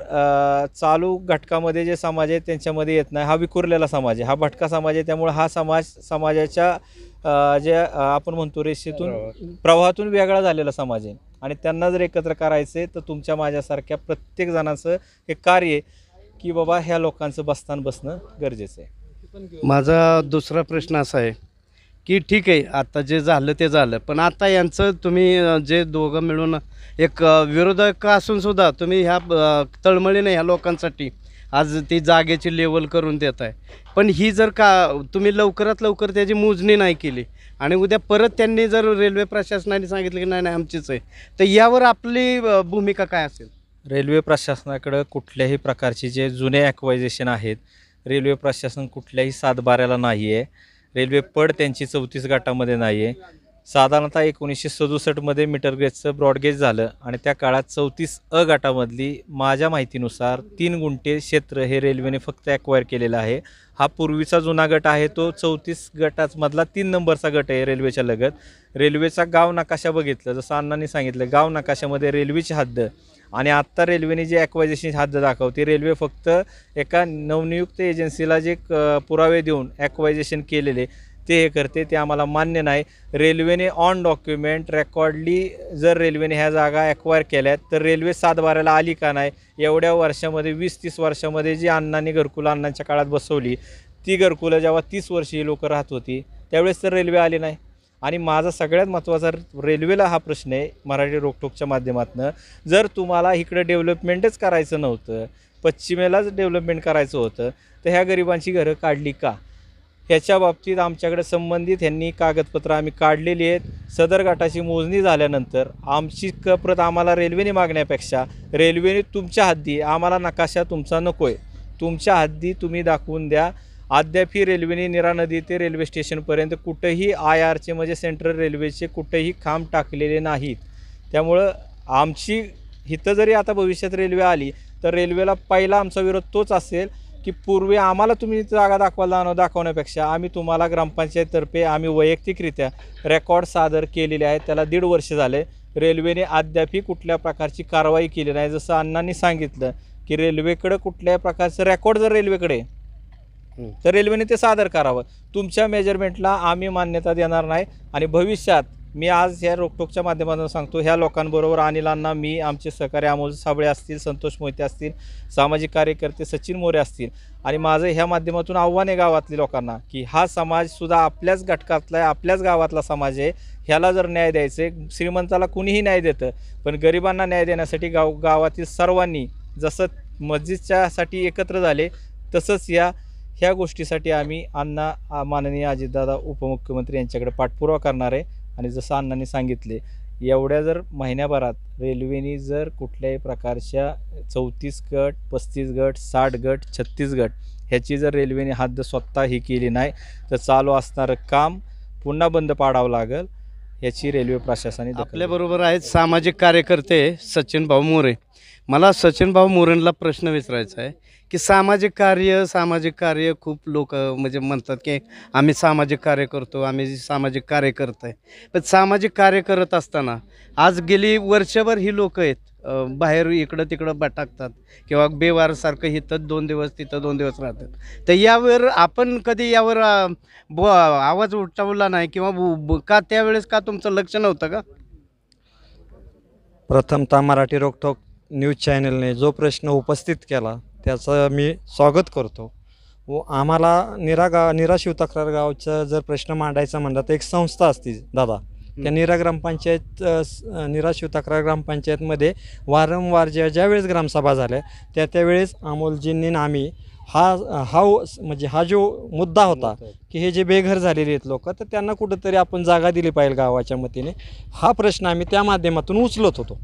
चालू घटकामध्ये जे समाज आहे त्यांच्यामध्ये येत नाही, हा विखुरलेला समाज आहे, हा भटका समाज आहे. त्यामुळे हा समाजाच्या जे आपण म्हणतो रेषेतून, प्रवाहातून वेगळा झालेला समाज आहे. आणि त्यांना जर एकत्र करायचे तर तुमच्या माझ्यासारख्या प्रत्येक जणांचं हे कार्य आहे की बाबा ह्या लोकांचं बसणं गरजेचं आहे. माझा दुसरा प्रश्न असा आहे की ठीक आहे आता जे झालं ते झालं, पण आता यांचं तुम्ही जे दोघं मिळून एक विरोधक असून सुद्धा तुम्ही ह्या तळमळीने ह्या लोकांसाठी आज ती जागेची लेवल करून देत आहे. पण ही जर का तुम्ही लवकरात लवकर त्याची मोजणी नाही केली आणि उद्या परत त्यांनी जर रेल्वे प्रशासनाने सांगितलं की नाही नाही आमचीच आहे, तर यावर आपली भूमिका काय असेल? रेल्वे प्रशासनाकडं कुठल्याही प्रकारचे जे जुने ॲक्वायझेशन आहेत, रेल्वे प्रशासन कुठल्याही सातबाऱ्याला नाही आहे. रेल्वे पड त्यांची 34 गटामध्ये नाही आहे. साधारणतः 1967मध्ये मीटर गेजचं ब्रॉडगेज झालं आणि त्या काळात 34 गटामधली माझ्या माहितीनुसार 3 गुंठे क्षेत्र हे रेल्वेने फक्त ॲक्वायर केलेलं आहे. हा पूर्वीचा जुना गट आहे, तो 34 गटामधला 3 नंबरचा गट आहे रेल्वेच्या लगत. रेल्वेचा गाव नकाशा बघितलं, जसं अण्णांनी सांगितलं, गाव नकाशामध्ये रेल्वेची हद्द आणि आत्ता रेल्वेने जे ॲक्वायझेशन हद्द दाखवते, रेल्वे फक्त एका नवनियुक्त एजन्सीला जे पुरावे देऊन ॲक्वायझेशन केलेले ते हे करते, ते आम्हाला मान्य नाही. रेल्वेने ऑन डॉक्युमेंट रेकॉर्डली जर रेल्वेने ह्या जागा ॲक्वायर केल्यात तर रेल्वे सातबाऱ्याला आली का नाही? एवढ्या वर्षामध्ये 20-30 वर्षामध्ये जी अण्णांनी घरकुलं अण्णांच्या काळात बसवली, ती घरकुलं जेव्हा 30 वर्षीय लोकं राहत होती त्यावेळेस तर रेल्वे आली नाही. आणि माझा सगळ्यात महत्त्वाचा रेल्वेला हा प्रश्न आहे मराठी रोकटोकच्या माध्यमातून, जर तुम्हाला इकडं डेव्हलपमेंटच करायचं नव्हतं, पश्चिमेलाच डेव्हलपमेंट करायचं होतं, तर ह्या गरिबांची घरं काढली का? ह्याच्या बाबतीत आमच्याकडे संबंधित ह्यांनी कागदपत्रं आम्ही काढलेली आहेत. सदर गटाची मोजणी झाल्यानंतर आमची प्रत आम्हाला रेल्वेने मागण्यापेक्षा रेल्वेने तुमच्या हद्दी, आम्हाला नकाशा तुमचा नको आहे, तुमच्या हद्दी तुम्ही दाखवून द्या. अद्यापही रेल्वेने नीरा नदी ते रेल्वे स्टेशनपर्यंत कुठंही IRचे म्हणजे सेंट्रल रेल्वेचे कुठेही खांब टाकलेले नाहीत. त्यामुळं आमची इथं जरी आता भविष्यात रेल्वे आली तर रेल्वेला पहिला आमचा विरोध तोच असेल की पूर्वी आम्हाला तुम्ही जागा दाखवण्यापेक्षा आम्ही तुम्हाला ग्रामपंचायततर्फे आम्ही वैयक्तिकरित्या रेकॉर्ड सादर केलेले आहेत. त्याला 1.5 वर्ष झाले. रेल्वेने अद्यापही कुठल्या प्रकारची कारवाई केली नाही. जसं अण्णांनी सांगितलं की रेल्वेकडं कुठल्याही प्रकारचं रेकॉर्ड जर रेल्वेकडे तर रेल्वेने ते सादर करावं. तुमच्या मेजरमेंटला आम्ही मान्यता देणार नाही. आणि भविष्यात मी आज ह्या रोकटोकच्या माध्यमातून सांगतो, ह्या लोकांबरोबर अनिलांना मी, आमचे सहकारी अमोल साबळे असतील, संतोष मोहिते असतील, सामाजिक कार्यकर्ते सचिन मोरे असतील, आणि माझं ह्या माध्यमातून आव्हान आहे गावातल्या लोकांना की हा समाजसुद्धा आपल्याच घटकातला आहे, आपल्याच गावातला समाज आहे. ह्याला जर न्याय द्यायचं आहे, श्रीमंताला कुणीही न्याय देतं, पण गरिबांना न्याय देण्यासाठी गावातील सर्वांनी जसं मस्जिदच्यासाठी एकत्र झाले तसंच ह्या गोष्टीसाठी आम्ही माननीय अजितदादा उपमुख्यमंत्री यांच्याकडे पाठपुरावा करणार आहे. आणि जसं अण्णांनी सांगितले, एवढ्या जर महिन्याभरात रेल्वेने जर कुठल्याही प्रकारच्या 34 गट, 35 गट, 60 गट, 36 गट ह्याची जर रेल्वेने हद्द स्वतः ही केली नाही तर चालू असणारं काम पुन्हा बंद पाडावं लागेल. याची रेल्वे प्रशासनाने आपल्याबरोबर आहेत सामाजिक कार्यकर्ते सचिन भाऊ मोरे. मला सचिन भाऊ मोरेंना प्रश्न विचारायचा आहे की सामाजिक कार्य खूप लोक म्हणजे म्हणतात की आम्ही सामाजिक कार्य करतो, आम्ही सामाजिक कार्य करत आहे. पण सामाजिक कार्य करत असताना आज गेली वर्षभर ही लोक आहेत बाहेर इकडं तिकडं भटकतात किंवा बेवारसारखं इथं 2 दिवस तिथं 2 दिवस राहतात. तर यावर आपण कधी यावर आवाज उठवला नाही किंवा का त्यावेळेस का तुमचं लक्ष नव्हतं का? प्रथमतः मराठी रोकटोक न्यूज चॅनलने जो प्रश्न उपस्थित केला त्याचं मी स्वागत करतो. व आम्हाला नीरा शिवतक्रार गावचा जर प्रश्न मांडायचा म्हणला तर एक संस्था असते दादा, त्या नीरा शिवतक्रार ग्रामपंचायतमध्ये वारंवार ज्या वेळेस ग्रामसभा झाल्या त्यावेळेस अमोलजींनी आम्ही हा जो मुद्दा होता की हे जे बेघर झालेले आहेत लोक, तर त्यांना कुठंतरी आपण जागा दिली पाहिजे गावाच्या मतीने, हा प्रश्न आम्ही त्या माध्यमातून उचलत होतो.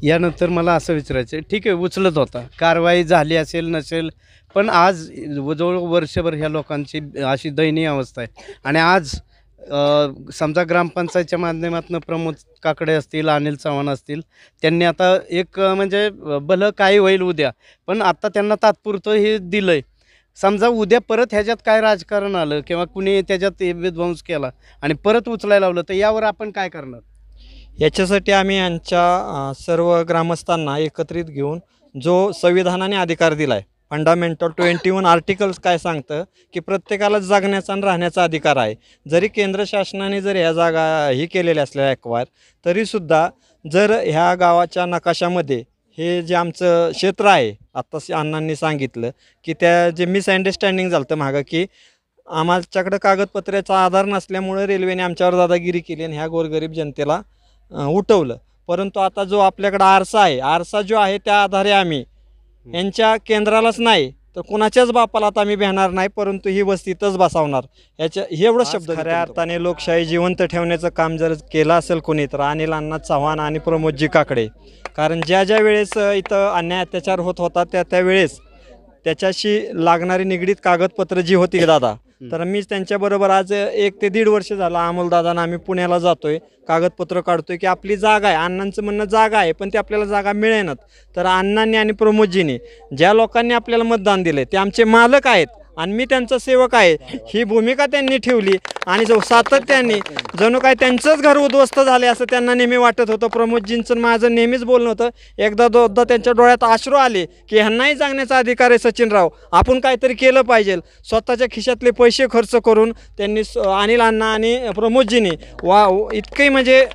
यानंतर मला असं विचारायचं आहे, ठीक आहे उचलत होता, कारवाई झाली असेल नसेल, पण आज जवळ वर्षभर ह्या लोकांची अशी दयनीय अवस्था आहे. आणि आज समजा ग्रामपंचायतच्या माध्यमातून प्रमोद काकडे असतील, अनिल चव्हाण असतील, त्यांनी आता एक म्हणजे भलं काही होईल उद्या, पण आता त्यांना तात्पुरतं हे दिलं आहे. समजा उद्या परत ह्याच्यात काय राजकारण आलं किंवा कुणी त्याच्यात विध्वंस केला आणि परत उचलायला लावलं तर यावर आपण काय करणार? याच्यासाठी आम्ही यांच्या सर्व ग्रामस्थांना एकत्रित घेऊन जो संविधानाने अधिकार दिला आहे, फंडामेंटल 21 आर्टिकल्स काय सांगतं की प्रत्येकाला जगण्याचा आणि राहण्याचा अधिकार आहे. जरी केंद्र शासनाने जर ह्या जागा ही केलेल्या असल्या ॲक्वायर, तरीसुद्धा जर ह्या गावाच्या नकाशामध्ये हे जे आमचं क्षेत्र आहे, आत्ता अण्णांनी सांगितलं की त्या जे मिसअंडरस्टँडिंग झालं होतं मागं की आमच्याकडं कागदपत्राचा आधार नसल्यामुळे रेल्वेने आमच्यावर दादागिरी केली आणि ह्या गोरगरीब जनतेला उठवलं. परंतु आता जो आपल्याकडं आरसा आहे, आरसा जो आहे त्या आधारे आम्ही यांच्या केंद्रालाच नाही तर कुणाच्याच बापाला आता आम्ही भेटणार नाही, परंतु ही वस्तीतच बसवणार. हे एवढं शब्द खऱ्या अर्थाने लोकशाही जिवंत ठेवण्याचं काम जर केलं असेल कोणी तर अनिल अण्णा चव्हाण आणि प्रमोदजी काकडे. कारण ज्या ज्या वेळेस इथं अन्याय अत्याचार होत होता त्यावेळेस त्याच्याशी लागणारी निगडीत कागदपत्र जी होती दादा, तर मीच त्यांच्याबरोबर आज 1 ते 1.5 वर्ष झालं अमोलदादांना आम्ही पुण्याला जातोय, कागदपत्र काढतोय की आपली जागा आहे. अण्णांचं म्हणणं जागा आहे पण ते आपल्याला जागा मिळेनात. तर अण्णांनी आणि प्रमोदजींनी ज्या लोकांनी आपल्याला मतदान दिले ते आमचे मालक आहेत आणि मी त्यांचा सेवक आहे, ही भूमिका त्यांनी ठेवली. आणि जो सातत्याने जणू काय त्यांचंच घर उद्ध्वस्त झाले असं त्यांना नेहमी वाटत होतं. प्रमोदजींचं माझं नेहमीच बोलणं होतं. एकदा दोनदा त्यांच्या डोळ्यात अश्रू आले की ह्यांनाही जगण्याचा अधिकार आहे सचिनराव, आपण काहीतरी केलं पाहिजे. स्वतःच्या खिशातले पैसे खर्च करून त्यांनी अनिल अण्णा आणि प्रमोदजींनी इतकंही म्हणजे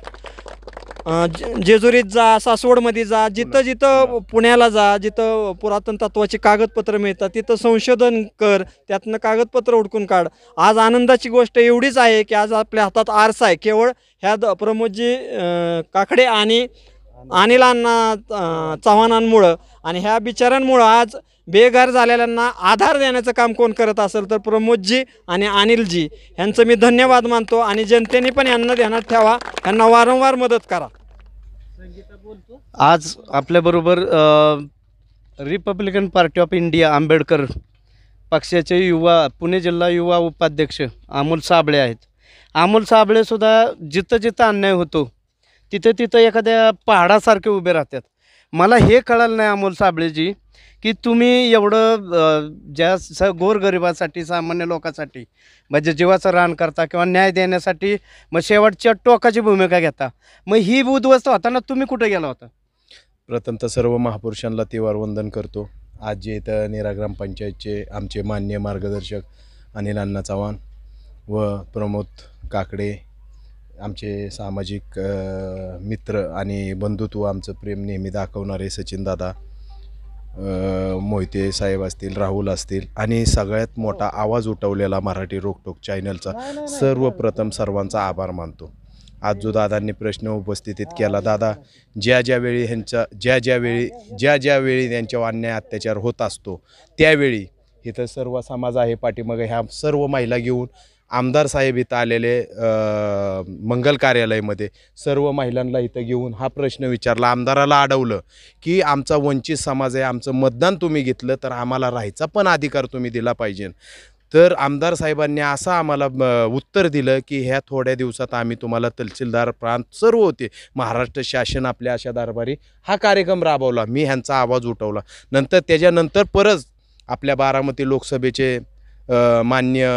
जेजुरीत जा, सासवडमध्ये जा, जिथं जिथं पुण्याला जा, जिथं पुरातन तत्वाची कागदपत्र मिळतात तिथं संशोधन कर, त्यातनं कागदपत्र उडकून काढ. आज आनंदाची गोष्ट एवढीच आहे की आज आपल्या हातात आरसा आहे. केवळ ह्या प्रमोदजी काकडे आणि अनिल अण्णा चव्हाणांमुळं आणि ह्या बिचाऱ्यांमुळं आज बेघर झालेल्यांना आधार देण्याचं काम कोण करत असेल तर प्रमोदजी आणि अनिलजी यांचं मी धन्यवाद मानतो. आणि जनतेने पण यांना ध्यानात ठेवा, यांना वारंवार मदत करा. आज आपल्याबरोबर Republican party of India Ambedkar पक्षाचे पुणे जिल्हा युवा उपाध्यक्ष अमोल साबळे आहेत. अमोल साबळेसुद्धा जिथं जिथं अन्याय होतो तिथं तिथं एखाद्या पहाडासारखे उभे राहतात. मला हे कळलं नाही अमोल साबळेजी की तुम्ही एवढं गोरगरिबासाठी, सामान्य लोकांसाठी म्हणजे जीवाचं रान करता किंवा न्याय देण्यासाठी मग शेवटच्या टोकाची भूमिका घेता. मग ही उद्ध्वस्त होताना तुम्ही कुठे गेला होता? प्रथमतः सर्व महापुरुषांना तिवार वंदन करतो. आज जे इथं नीरा ग्रामपंचायतचे आमचे माननीय मार्गदर्शक अनिल अण्णा चव्हाण व प्रमोद काकडे, आमचे सामाजिक मित्र आणि बंधुत्व आमचं प्रेम नेहमी दाखवणारे सचिनदादा मोहिते साहेब असतील, राहुल असतील आणि सगळ्यात मोठा आवाज उठवलेला मराठी रोकटोक चॅनलचा सर्वप्रथम सर्वांचा आभार मानतो. आज जो दादांनी प्रश्न उपस्थित केला, दादा ज्या ज्यावेळी त्यांच्यावर अन्याय अत्याचार होत असतो त्यावेळी इथं सर्व समाज आहे पाठीमागे. ह्या सर्व महिला घेऊन आमदार साहेब इथं आलेले मंगल कार्यालयामध्ये सर्व महिलांना इथं घेऊन हा प्रश्न विचारला. आमदाराला अडवलं की आमचा वंचित समाज आहे, आमचं मतदान तुम्ही घेतलं तर आम्हाला राहायचा पण अधिकार तुम्ही दिला पाहिजे. तर आमदार साहेबांनी असं आम्हाला उत्तर दिलं की ह्या थोड्या दिवसात आम्ही तुम्हाला तहसीलदार प्रांत सर्व होते, महाराष्ट्र शासन आपल्या अशा दरबारी हा कार्यक्रम राबवला. मी ह्यांचा आवाज उठवला. त्याच्यानंतर परत आपल्या बारामती लोकसभेचे मान्य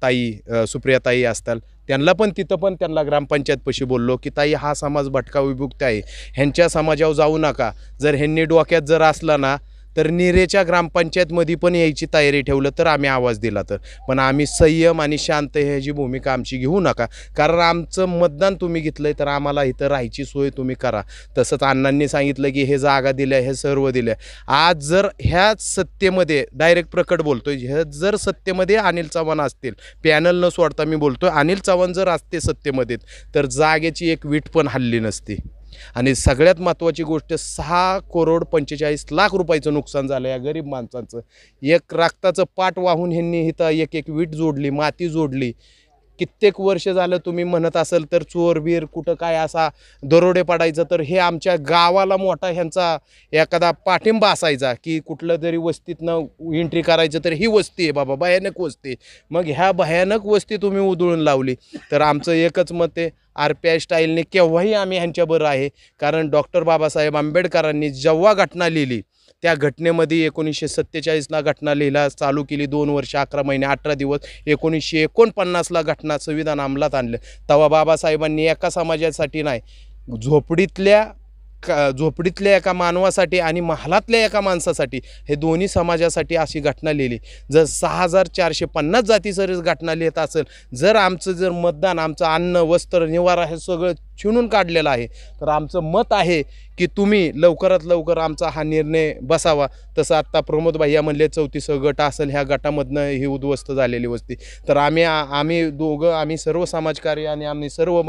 ताई सुप्रियाताई असतात, त्यांना पण तिथं पण त्यांना ग्रामपंचायतपाशी बोललो की ताई हा समाज भटका विभुक्त आहे, ह्यांच्या समाजावर जाऊ नका. जर ह्यांनी डोक्यात जर असला ना तर निरेच्या ग्रामपंचायतमध्ये पण यायची तयारी ठेवलं तर आम्ही आवाज दिला तर. पण आम्ही संयम आणि शांत ह्याची भूमिका आमची घेऊ नका, कारण आमचं मतदान तुम्ही घेतलं आहे तर आम्हाला इथं राहायची सोय तुम्ही करा. तसंच अण्णांनी सांगितलं की हे जागा दिल्या, हे सर्व दिल्या. आज जर ह्या सत्तेमध्ये डायरेक्ट प्रकट बोलतोय, ह्या जर सत्तेमध्ये अनिल चव्हाण असतील, पॅनल न सोडता मी बोलतोय, अनिल चव्हाण जर असते सत्तेमध्ये तर जागेची एक वीट पण हल्ली नसती. आणि सगळ्यात महत्त्वाची गोष्ट 6,45,00,000 रुपयाचं नुकसान झालं या गरीब माणसांचं. एक रक्ताचं पाट वाहून ह्यांनी इथं एक वीट जोडली, माती जोडली. कित्येक वर्ष झालं तुम्ही म्हणत असेल तर चोरबीर कुठं काय असा दरोडे पडायचं तर हे आमच्या गावाला मोठा ह्यांचा एखादा पाठिंबा असायचा की कुठलं तरी वस्तीतनं एंट्री करायचं तर ही वस्ती आहे बाबा, भयानक वस्ती. मग ह्या भयानक वस्ती तुम्ही उधळून लावली. तर आमचं एकच मत आहे, RPI स्टाईलने केव्हाही आम्ही ह्यांच्याबरोबर आहे. कारण डॉक्टर बाबासाहेब आंबेडकरांनी जेव्हा घटना लिहिली त्या घटनेमध्ये 1947ला घटना लिहिला चालू केली, 2 वर्ष 11 महिने 18 दिवस, 1949ला घटना संविधान अंमलात आणलं. तेव्हा बाबासाहेबांनी एका समाजासाठी नाही, झोपडीतल्या झोपडीतल्या एका मानवासाठी आणि महालातल्या एका माणसासाठी, हे दोन्ही समाजासाठी अशी घटना लिहिली. जर 6450 जातीचं जर घटना लिहित असेल, जर आमचं जर मतदान, आमचं अन्न, वस्त्र, निवारा हे सगळं छिनून काढलेलं आहे, तर आमचं मत आहे की तुम्ही लवकरात लवकर आमचा हा निर्णय बसावा. तसं आत्ता प्रमोद भैया म्हणले 34 गट असेल, ह्या गटामधनं ही उद्ध्वस्त झालेली वस्ती. तर आम्ही दोघं, आम्ही सर्व समाजकार्य आणि आम्ही सर्व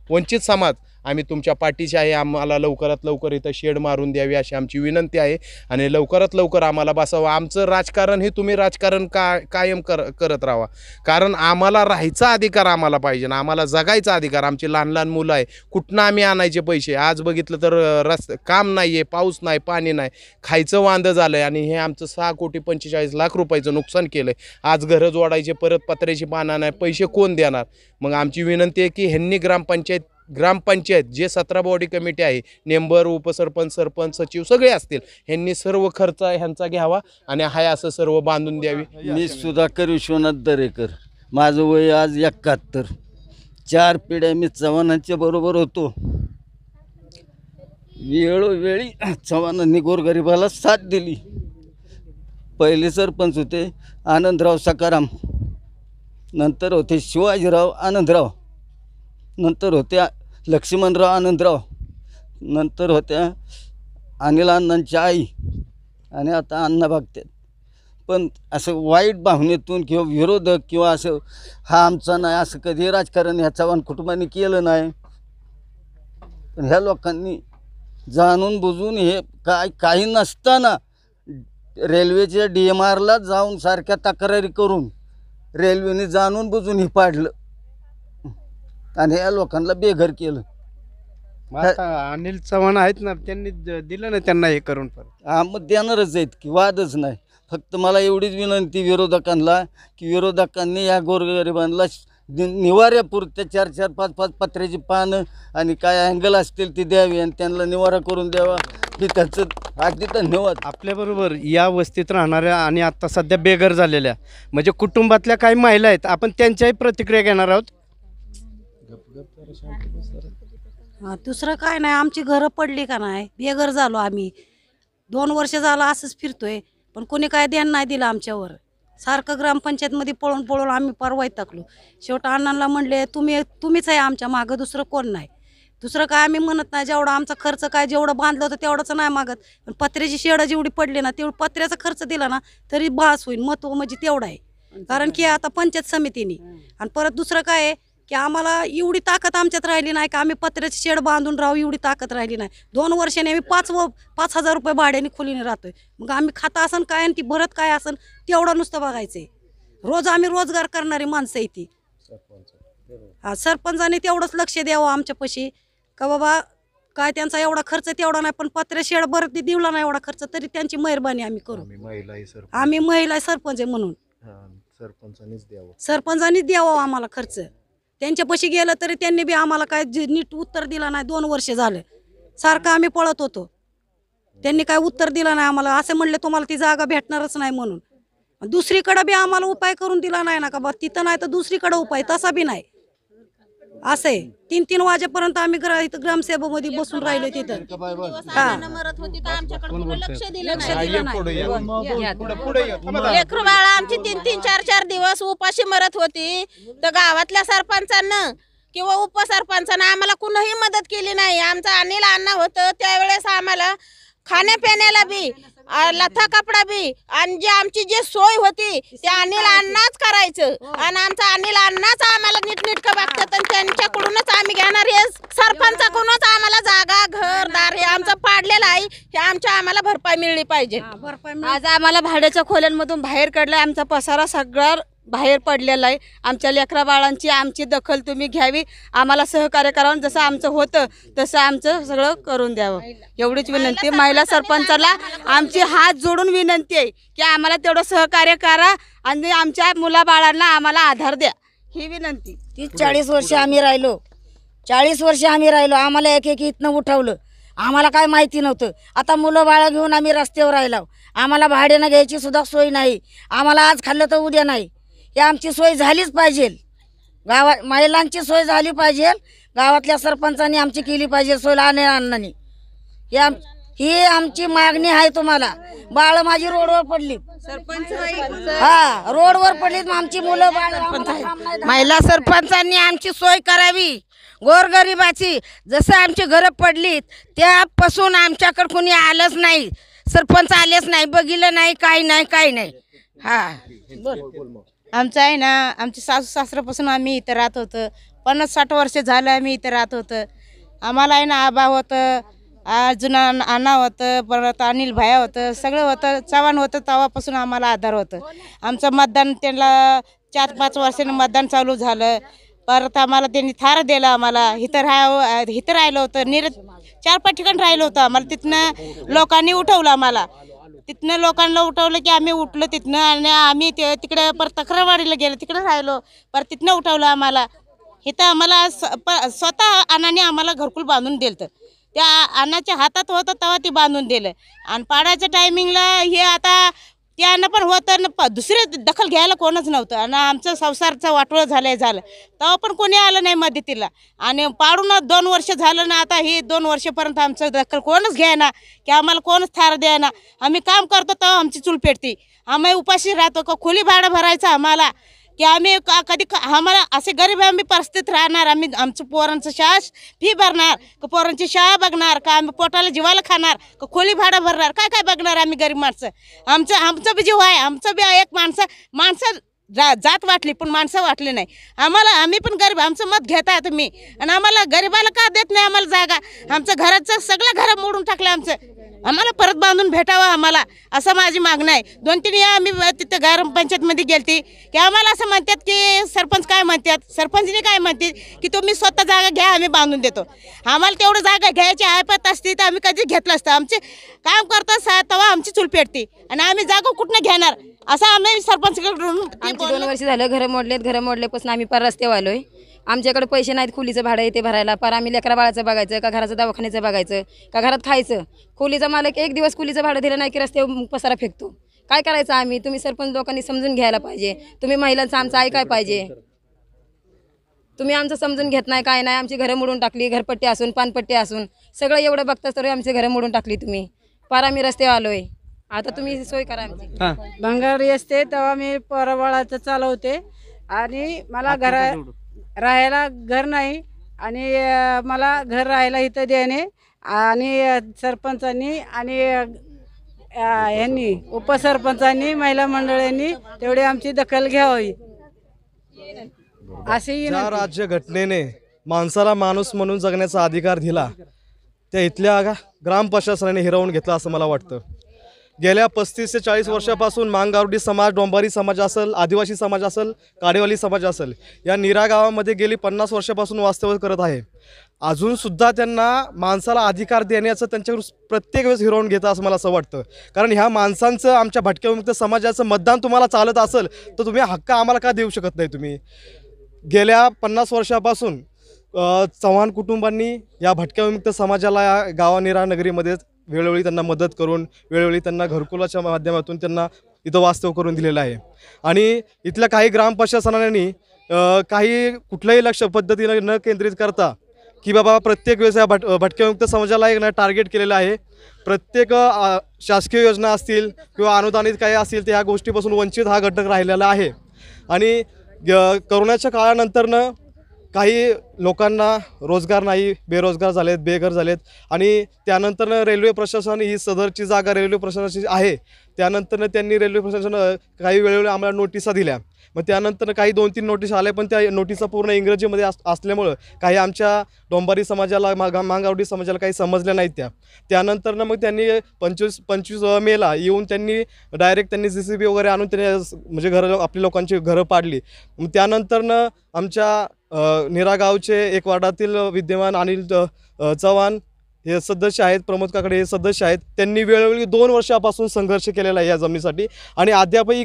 वंचित समाज आम्ही तुमच्या पाठीशी आहे. आम्हाला लवकरात लवकर इथं शेड मारून द्यावी अशी आमची विनंती आहे आणि लवकरात लवकर आम्हाला बसावं. आमचं राजकारण हे तुम्ही राजकारण कायम करत राहा, कारण आम्हाला राहायचा अधिकार आम्हाला पाहिजे ना, आम्हाला जगायचा अधिकार. आमची लहान लहान मुलं आहे, कुठनं आम्ही आणायचे पैसे? आज बघितलं तर काम नाही आहे, पाऊस नाही, पाणी नाही, खायचं वांदं झालं आहे आणि हे आमचं 6,45,00,000 रुपयाचं नुकसान केलं आहे. आज घरं जोडायचे, परत पत्र्याची पानं नाही, पैसे कोण देणार? मग आमची विनंती आहे की ह्यांनी ग्रामपंचायत जे 17 बॉडी कमिटी आहे, मेंबर, उपसरपंच, सरपंच, सचिव सगळे असतील, ह्यांनी सर्व खर्च ह्यांचा घ्यावा आणि हाय असं सर्व बांधून द्यावी. मी सुधाकर विश्वनाथ दरेकर, माझं वय आज 71. 4 पिढ्या मी चव्हाणांच्या बरोबर होतो. वेळोवेळी चव्हाणांनी गोरगरिबाला साथ दिली. पहिले सरपंच होते आनंदराव सकाराम, नंतर होते शिवाजीराव आनंदराव, नंतर होत्या लक्ष्मणराव आनंदराव, नंतर होत्या अनिल अण्णांची आई आणि आता अण्णा बघतात. पण असं वाईट भावनेतून किंवा विरोधक किंवा असं हा आमचा नाही असं कधी राजकारण ह्या चव्हाण कुटुंबाने केलं नाही. पण ह्या लोकांनी जाणून बुजून हे काही नसताना रेल्वेच्या DMRला जाऊन सारख्या तक्रारी करून रेल्वेने जाणून बुजून हे पाडलं आणि या लोकांना बेघर केलं. आता अनिल चव्हाण आहेत ना, त्यांनी दिलं ना त्यांना हे करून परत. हा, मग देणारच आहेत की, वादच नाही. फक्त मला एवढीच विनंती विरोधकांना की विरोधकांनी या गोरगरिबांना निवाऱ्यापुरत्या 4-4, 5-5 पत्र्याची पानं आणि काय अँगल असतील ती द्यावी आणि त्यांना निवारा करून द्यावा. ही त्याचं अगदी धन्यवाद. आपल्याबरोबर या वस्तीत राहणाऱ्या आणि आता सध्या बेघर झालेल्या म्हणजे कुटुंबातल्या काही महिला आहेत, आपण त्यांच्याही प्रतिक्रिया घेणार आहोत. दुसरं काय नाही, आमची घरं पडली का नाही, बेघर झालो आम्ही. 2 वर्ष झालं असंच फिरतोय, पण कोणी काय ध्यान नाही दिलं आमच्यावर. सारखं ग्रामपंचायतमध्ये पळून पळून आम्ही परवाईत टाकलो. शेवटी अण्णांना म्हणले तुम्हीच आहे आमच्या मागं, दुसरं कोण नाही. दुसरं काय आम्ही म्हणत नाही, जेवढा आमचा खर्च काय जेवढं बांधलं होतं तेवढंच नाही मागत. पण पत्र्याची शेडं जेवढी पडली ना, तेवढी पत्र्याचा खर्च दिला ना तरी बास होईल. महत्त्व म्हणजे तेवढं आहे, कारण की आता पंचायत समितीने. आणि परत दुसरं काय आहे की आम्हाला एवढी ताकद आमच्यात राहिली नाही का आम्ही पत्र्याची शेड बांधून राहू, एवढी ताकद राहिली नाही. 2 वर्षांनी आम्ही 5,000 रुपये भाड्याने खोलीने राहतोय. मग आम्ही खाता असन काय आणि ती भरत काय असन तेवढं नुसतं बघायचंय. रोज आम्ही रोजगार करणारी माणसं आहे ती. हा, सरपंचाने तेवढंच लक्ष द्यावं आमच्यापाशी का बाबा काय त्यांचा एवढा खर्च तेवढा नाही, पण पत्र्या शेड भरत दिला नाही एवढा खर्च, तरी त्यांची मेहरबानी आम्ही करू. आम्ही महिला सरपंच आहे म्हणून सरपंचानीच द्यावं आम्हाला खर्च. त्यांच्यापाशी गेलं तरी त्यांनी बी आम्हाला काय नीट उत्तर दिलं नाही. 2 वर्ष झालं सारखं आम्ही पळत होतो, त्यांनी काय उत्तर दिलं नाही आम्हाला. असं म्हणले तुम्हाला ती जागा भेटणारच नाही म्हणून. दुसरीकडे बी आम्हाला उपाय करून दिला नाही ना, का बा तिथं नाही तर दुसरीकडे उपाय, तसा बी नाही. असं आहे 3-3 वाजेपर्यंत आम्ही इथं ग्रामसेवेमध्ये बसून राहिलो तिथं. लेकरू बाळा आमची 3-3, 4-4 दिवस उपाशी मरत होती. तर गावातल्या सरपंचांना किंवा उपसरपंचांना आम्हाला कुणीही मदत केली नाही. आमचा अनिल अण्णा होतं त्यावेळेस आम्हाला खाण्यापिण्याला बी, लथा कपडा बी आणि जे आमची जी सोय होती ते अनिल अण्णाच करायचं. आणि आमचा अनिल अण्णाच आम्हाला नीटनेटकं बघतात आणि त्यांच्याकडूनच आम्ही घेणार. हे सरपंचाकडूनच आम्हाला जागा, घर, दार हे आमचं पाडलेलं आहे. हे आम्हाला भरपाई मिळली पाहिजे. आज आम्हाला भाड्याच्या खोल्यांमधून बाहेर काढलाय. आमचा पसारा सगळा बाहेर पडलेला आहे. आमच्या लेकरा बाळांची आमची दखल तुम्ही घ्यावी, आम्हाला सहकार्य करावं. जसं आमचं होतं तसं आमचं सगळं करून द्यावं, एवढीच विनंती. महिला सरपंचाला आमची हात जोडून विनंती आहे की आम्हाला तेवढं सहकार्य करा आणि आमच्या मुलाबाळांना आम्हाला आधार द्या, ही विनंती. 40 वर्ष आम्ही राहिलो, 40 वर्ष आम्ही राहिलो. आम्हाला एक इथनं उठवलं, आम्हाला काय माहिती नव्हतं. आता मुलं बाळा घेऊन आम्ही रस्त्यावर राहिलो. आम्हाला भाड्यानं घ्यायची सुद्धा सोय नाही. आम्हाला आज खाल्लं तर उद्या नाही. ही आमची सोय झालीच पाहिजे. गावात महिलांची सोय झाली पाहिजे. गावातल्या सरपंचांनी आमची केली पाहिजे सोय, अण्णांनी. ही आमची मागणी आहे तुम्हाला. बाळ माझी रोडवर पडली, हा रोडवर पडलीत आमची मुलं बाळ. महिला सरपंचांनी आमची सोय करावी गोरगरिबाची. जसं आमची घरं पडलीत त्यापासून आमच्याकडे कोणी आलंच नाही, सरपंच आलेच नाही, बघितलं नाही, काही नाही. हा आमचं आहे ना, आमची सासू सासऱ्यापासून आम्ही इथं राहत होतं. 50-60 वर्ष झालं आम्ही इथं राहत होतं. आम्हाला आहे ना आबा होतं, जुना अण्णा होतं, परत अनिल भाया होतं, सगळं होतं, चव्हाण होतं. तेव्हापासून आम्हाला आधार होतं. आमचं मतदान त्यांना 4-5 वर्षानं मतदान चालू झालं. परत आम्हाला त्यांनी थार दिलं. आम्हाला इथं राहिलं होतं, 4-5 ठिकाण राहिलं होतं आम्हाला. तिथनं लोकांनी उठवलं आम्हाला. तिथनं लोकांना उठवलं की आम्ही उठलो तिथनं, आणि आम्ही तिकडे परत तक्रारवाडीला गेलो, तिकडे राहिलो. परत तिथनं उठवलं आम्हाला. इथं आम्हाला स्वतः अण्णांनी आम्हाला घरकुल बांधून दिलं. त्या अण्णाच्या हातात होतं तेव्हा ते बांधून दिलं. आणि पाडायच्या टायमिंगला हे आता त्यानं पण होतं, दुसरे दखल घ्यायला कोणच नव्हतं. आणि आमचं संसारचं वाटोळं झालं तेव्हा पण कोणी आलं नाही मदतीला. आणि पाडून 2 वर्ष झालं ना, आता ही 2 वर्षापर्यंत आमचं दखल कोणच घ्यायना, की आम्हाला कोणच थार द्यायना. आम्ही काम करतो तेव्हा आमची चूल पेटती. आम्ही उपाशी राहतो का खोली भाडं भरायचं आम्हाला, की आम्ही कधी आम्हाला असे गरीब आम्ही परिस्थितीत राहणार. आम्ही आमचं पोरांचं शाळा फी भरणार का, पोरांची शाळा बघणार का, आम्ही पोटाला जीवाला खाणार का, खोली भाडं भरणार, काय बघणार आम्ही गरीब माणसं. आमचं बी जीव आहे, आमचं बी एक माणसं जात वाटली पण माणसं वाटली नाही आम्हाला. आम्ही पण गरीब, आमचं मत घेता तुम्ही, आणि आम्हाला गरीबाला का देत नाही आम्हाला जागा. आमचं घराचं सगळं घरं मोडून टाकलं आमचं. आम्हाला परत बांधून भेटावं आम्हाला, असं माझी मागणं आहे. 2-3 वेळा आम्ही तिथं ग्रामपंचायतमध्ये गेलती की आम्हाला असं म्हणतात की सरपंच काय म्हणतात, सरपंचने काय म्हणते की तुम्ही स्वतः जागा घ्या, आम्ही बांधून देतो. आम्हाला तेवढं जागा घ्यायची ऐपत असती तर आम्ही कधी घेतलं असतं. आमचे काम करता तेव्हा आमची चूल पेटते, आणि आम्ही जागा कुठनं घेणार असं आम्ही सरपंचकडून. आमची 2 वर्ष झालं घरं मोडल्यापासून आम्ही पर रस्त्यावर आलोय. आमच्याकडे पैसे नाहीत खोलीचं भाडं येते भरायला. पर आम्ही लेकरा बाळाचं बघायचं का, घराचं दवाखान्याचं बघायचं का, घरात खायचं. खोलीचा मालक 1 दिवस खोलीचं भाडं दिलं नाही की रस्त्यावर पसारा फेकतो. काय करायचं आम्ही? तुम्ही सरपंच लोकांनी समजून घ्यायला पाहिजे. तुम्ही महिलांचं आमचं ऐकाय पाहिजे. तुम्ही आमचं समजून घेत नाही, काय नाही. आमची घरं मोडून टाकली, घरपट्टी असून पानपट्टी असून सगळं एवढं बघताच तरी आमची घरं मोडून टाकली तुम्ही. पार आम्ही रस्त्यावर आलोय. आता तुम्ही सोय करा आमची. भंगारी असते तेव्हा मी परवाळाचं चालवते, आणि मला राहायला घर नाही, आणि मला घर राहायला इथं देणे, आणि सरपंचांनी आणि यांनी उपसरपंचांनी महिला मंडळांनी तेवढी आमची दखल घ्यावी अशी. ज्या राज्यघटनेने माणसाला माणूस म्हणून जगण्याचा अधिकार दिला त्या इथल्या ग्राम प्रशासनाने हिरावून घेतला असं मला वाटतं. गेल्या 35 ते 40 वर्षापासून मांगावडी समाज, डोंबारी समाज असेल, आदिवासी समाज असेल, काडेवाली समाज असेल, या नीरा गावामध्ये गेली 50 वर्षापासून वास्तव्य करत आहे. अजूनसुद्धा त्यांना माणसाला अधिकार देण्याचं त्यांच्याकडून प्रत्येक वेळेस हिरावून घेतं असं मला असं वाटतं. कारण ह्या माणसांचं, आमच्या भटक्या विमुक्त समाजाचं मतदान तुम्हाला चालत असेल तर तुम्ही हक्क आम्हाला का देऊ शकत नाही? तुम्ही गेल्या 50 वर्षापासून चव्हाण कुटुंबांनी या भटक्या विमुक्त समाजाला या गावा नीरा नगरीमध्ये वेळोवेळी त्यांना मदत करून, वेळोवेळी त्यांना घरकुलाच्या माध्यमातून त्यांना इथं वास्तव करून दिलेलं आहे. आणि इथल्या काही ग्राम प्रशासनाने काही कुठल्याही लक्ष पद्धतीने न केंद्रित करता की बाबा प्रत्येक वेळेस या भटक्यामुक्त समाजाला एक टार्गेट केलेलं आहे. प्रत्येक शासकीय योजना असतील किंवा अनुदानित काही असतील तर ह्या गोष्टीपासून वंचित हा घटक राहिलेला आहे. आणि कोरोनाच्या काळानंतरनं काही लोकांना रोजगार नाही, बेरोजगार झालेत, बेघर झालेत. आणि त्यानंतरनं रेल्वे प्रशासन ही सदरची जागा रेल्वे प्रशासनाची आहे. त्यानंतरनं त्यांनी रेल्वे प्रशासन काही वेळोवेळी आम्हाला नोटिसा दिल्या. मग त्यानंतर काही 2-3 नोटीस आल्या, पण त्या नोटिसा पूर्ण इंग्रजीमध्ये असल्यामुळं काही आमच्या डोंबारी समाजाला, मांगावडी समाजाला काही समजल्या नाहीत. त्यानंतरनं मग त्यांनी 25 मेला येऊन त्यांनी डायरेक्ट JCB वगैरे आणून त्यांनी म्हणजे आपली लोकांची घरं पाडली. मग त्यानंतरनं आमच्या नीरा गावचे एक वार्डातील विद्यमान अनिल चव्हाण हे सदस्य आहेत, प्रमोद काकडे हे सदस्य आहेत. त्यांनी वेळोवेळी 2 वर्षापासून संघर्ष केलेला आहे या जमिनीसाठी. आणि अद्यापही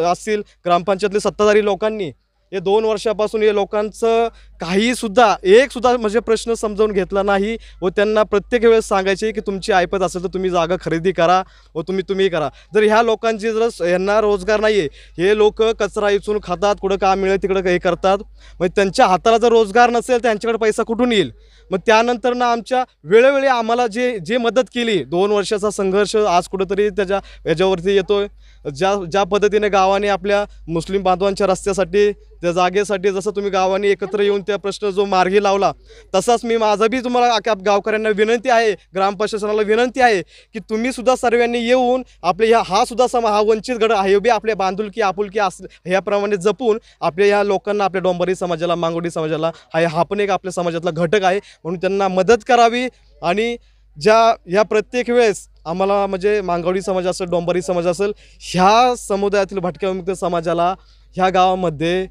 असतील ग्रामपंचायतले सत्ताधारी लोकांनी हे 2 वर्षापासून हे लोकांचं एकसुद्धा म्हणजे प्रश्न समजावून घेतला नाही. व त्यांना प्रत्येक वेळेस सांगायचे की तुमची ऐपत असेल तर तुम्ही जागा खरेदी करा व तुम्ही करा. जर ह्या लोकांची यांना रोजगार नाही आहे, हे लोक कचरा इचून खातात, कुठं काम मिळेल तिकडं हे करतात. मग त्यांच्या हाताला जर रोजगार नसेल तर त्यांच्याकडे पैसा कुठून येईल? मग त्यानंतर ना आमच्या वेळोवेळी आम्हाला जे मदत केली 2 वर्षाचा संघर्ष आज कुठंतरी याच्यावरती येतोय. ज्या पद्धतीने गावाने आपल्या मुस्लिम बांधवांच्या रस्त्यासाठी त्या जागेसाठी जसं तुम्ही गावाने एकत्र येऊन त्या प्रश्न जो मार्गी लावला, तसाच मी माझं बी तुम्हाला गावकऱ्यांना विनंती आहे, ग्रामप्रशासनाला विनंती आहे की तुम्ही सुद्धा सर्वांनी येऊन आपले हा सुद्धा हा वंचित गट आहे बी आपल्या बांधुलकी आपुलकी ह्याप्रमाणे जपून आपल्या ह्या लोकांना, आपल्या डोंबरी समाजाला, मांगोडी समाजाला हा पण एक आपल्या समाजातला घटक आहे, म्हणून त्यांना मदत करावी. आणि ह्या प्रत्येक वेळेस आम्हाला म्हणजे मांगवडी समाज असेल, डोंबरी समाज असेल, ह्या समुदायातील भटक्या विमुक्त समाजाला ह्या गावामध्ये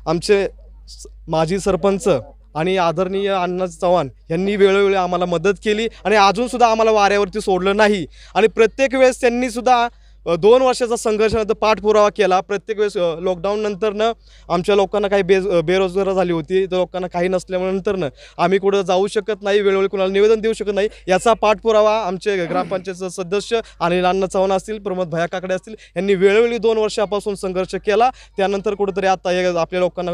आमचे माजी सरपंच आणि आदरणीय अण्णा चव्हाण यांनी वेळोवेळी आम्हाला मदत केली आणि अजूनसुद्धा आम्हाला वाऱ्यावरती सोडलं नाही. आणि प्रत्येक वेळेस त्यांनीसुद्धा 2 वर्षाचा संघर्षानंतर पाठपुरावा केला. प्रत्येक वेळेस लॉकडाऊननंतरनं आमच्या लोकांना काही बेरोजगार झाली होती, तर लोकांना काही नसल्यामुळे नंतरनं आम्ही कुठं जाऊ शकत नाही, वेळोवेळी कुणाला निवेदन देऊ शकत नाही. याचा पाठपुरावा आमचे ग्रामपंचायतचे सदस्य अनिल अण्णा चव्हाण असतील, प्रमोद भैया काकडे असतील, यांनी वेळोवेळी 2 वर्षापासून संघर्ष केला. त्यानंतर कुठंतरी आता आपल्या लोकांना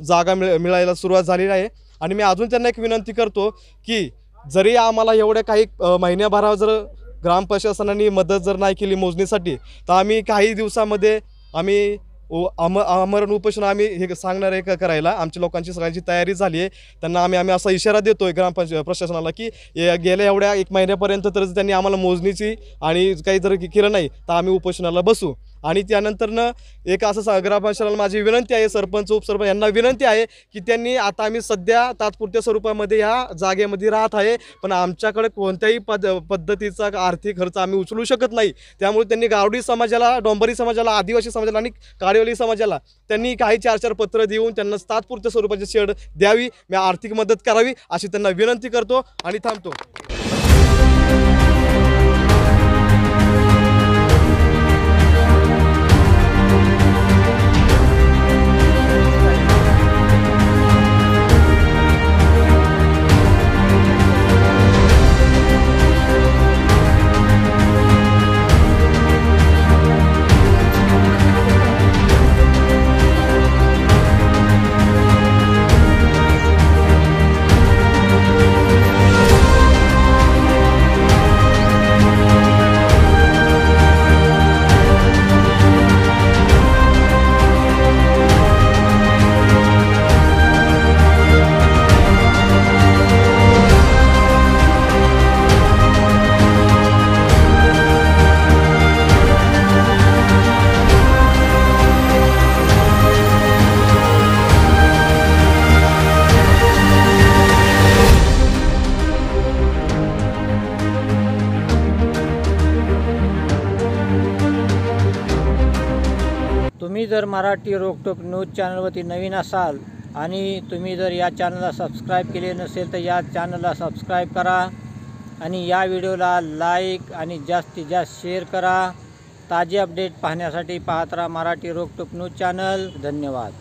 जागा मिळायला सुरुवात झालेली आहे. आणि मी अजून त्यांना एक विनंती करतो की जरी आम्हाला एवढ्या काही महिन्याभरावर जर ग्रामप्रशासनाने मदत जर नाही केली मोजणीसाठी, तर आम्ही काही दिवसामध्ये आम्ही आमरण उपोषण आम्ही हे सांगणार आहे करायला. आमच्या लोकांची सगळ्यांची तयारी झाली आहे. त्यांना आम्ही असा इशारा देतो आहे प्रशासनाला की गेल्या एवढ्या 1 महिन्यापर्यंत तर त्यांनी आम्हाला मोजणीची आणि काही जर केलं नाही तर आम्ही उपोषणाला बसू. आणि त्यानंतरनं एक असं ग्रामपंचायतीला माझी विनंती आहे, सरपंच उपसरपंच यांना विनंती आहे की त्यांनी आता आम्ही सध्या तात्पुरत्या स्वरूपामध्ये ह्या जागेमध्ये राहत आहे, पण आमच्याकडे कोणत्याही पद्धतीचा आर्थिक खर्च आम्ही उचलू शकत नाही. त्यामुळे त्यांनी गावडी समाजाला, डोंबरी समाजाला, आदिवासी समाजाला आणि काडिवली समाजाला त्यांनी काही 4-4 पत्र देऊन त्यांना तात्पुरत्या स्वरूपाची शेड द्यावी, मी आर्थिक मदत करावी अशी त्यांना विनंती करतो आणि थांबतो. तुम्ही जर मराठी रोकटोक न्यूज चॅनलवरती नवीन असाल आणि तुम्ही जर या चॅनलला सबस्क्राईब केले नसेल तर या चॅनलला सबस्क्राईब करा आणि या व्हिडिओला लाईक आणि जास्तीत जास्त शेअर करा. ताजे अपडेट पाहण्यासाठी पाहत राहा मराठी रोकटोक न्यूज चॅनल. धन्यवाद.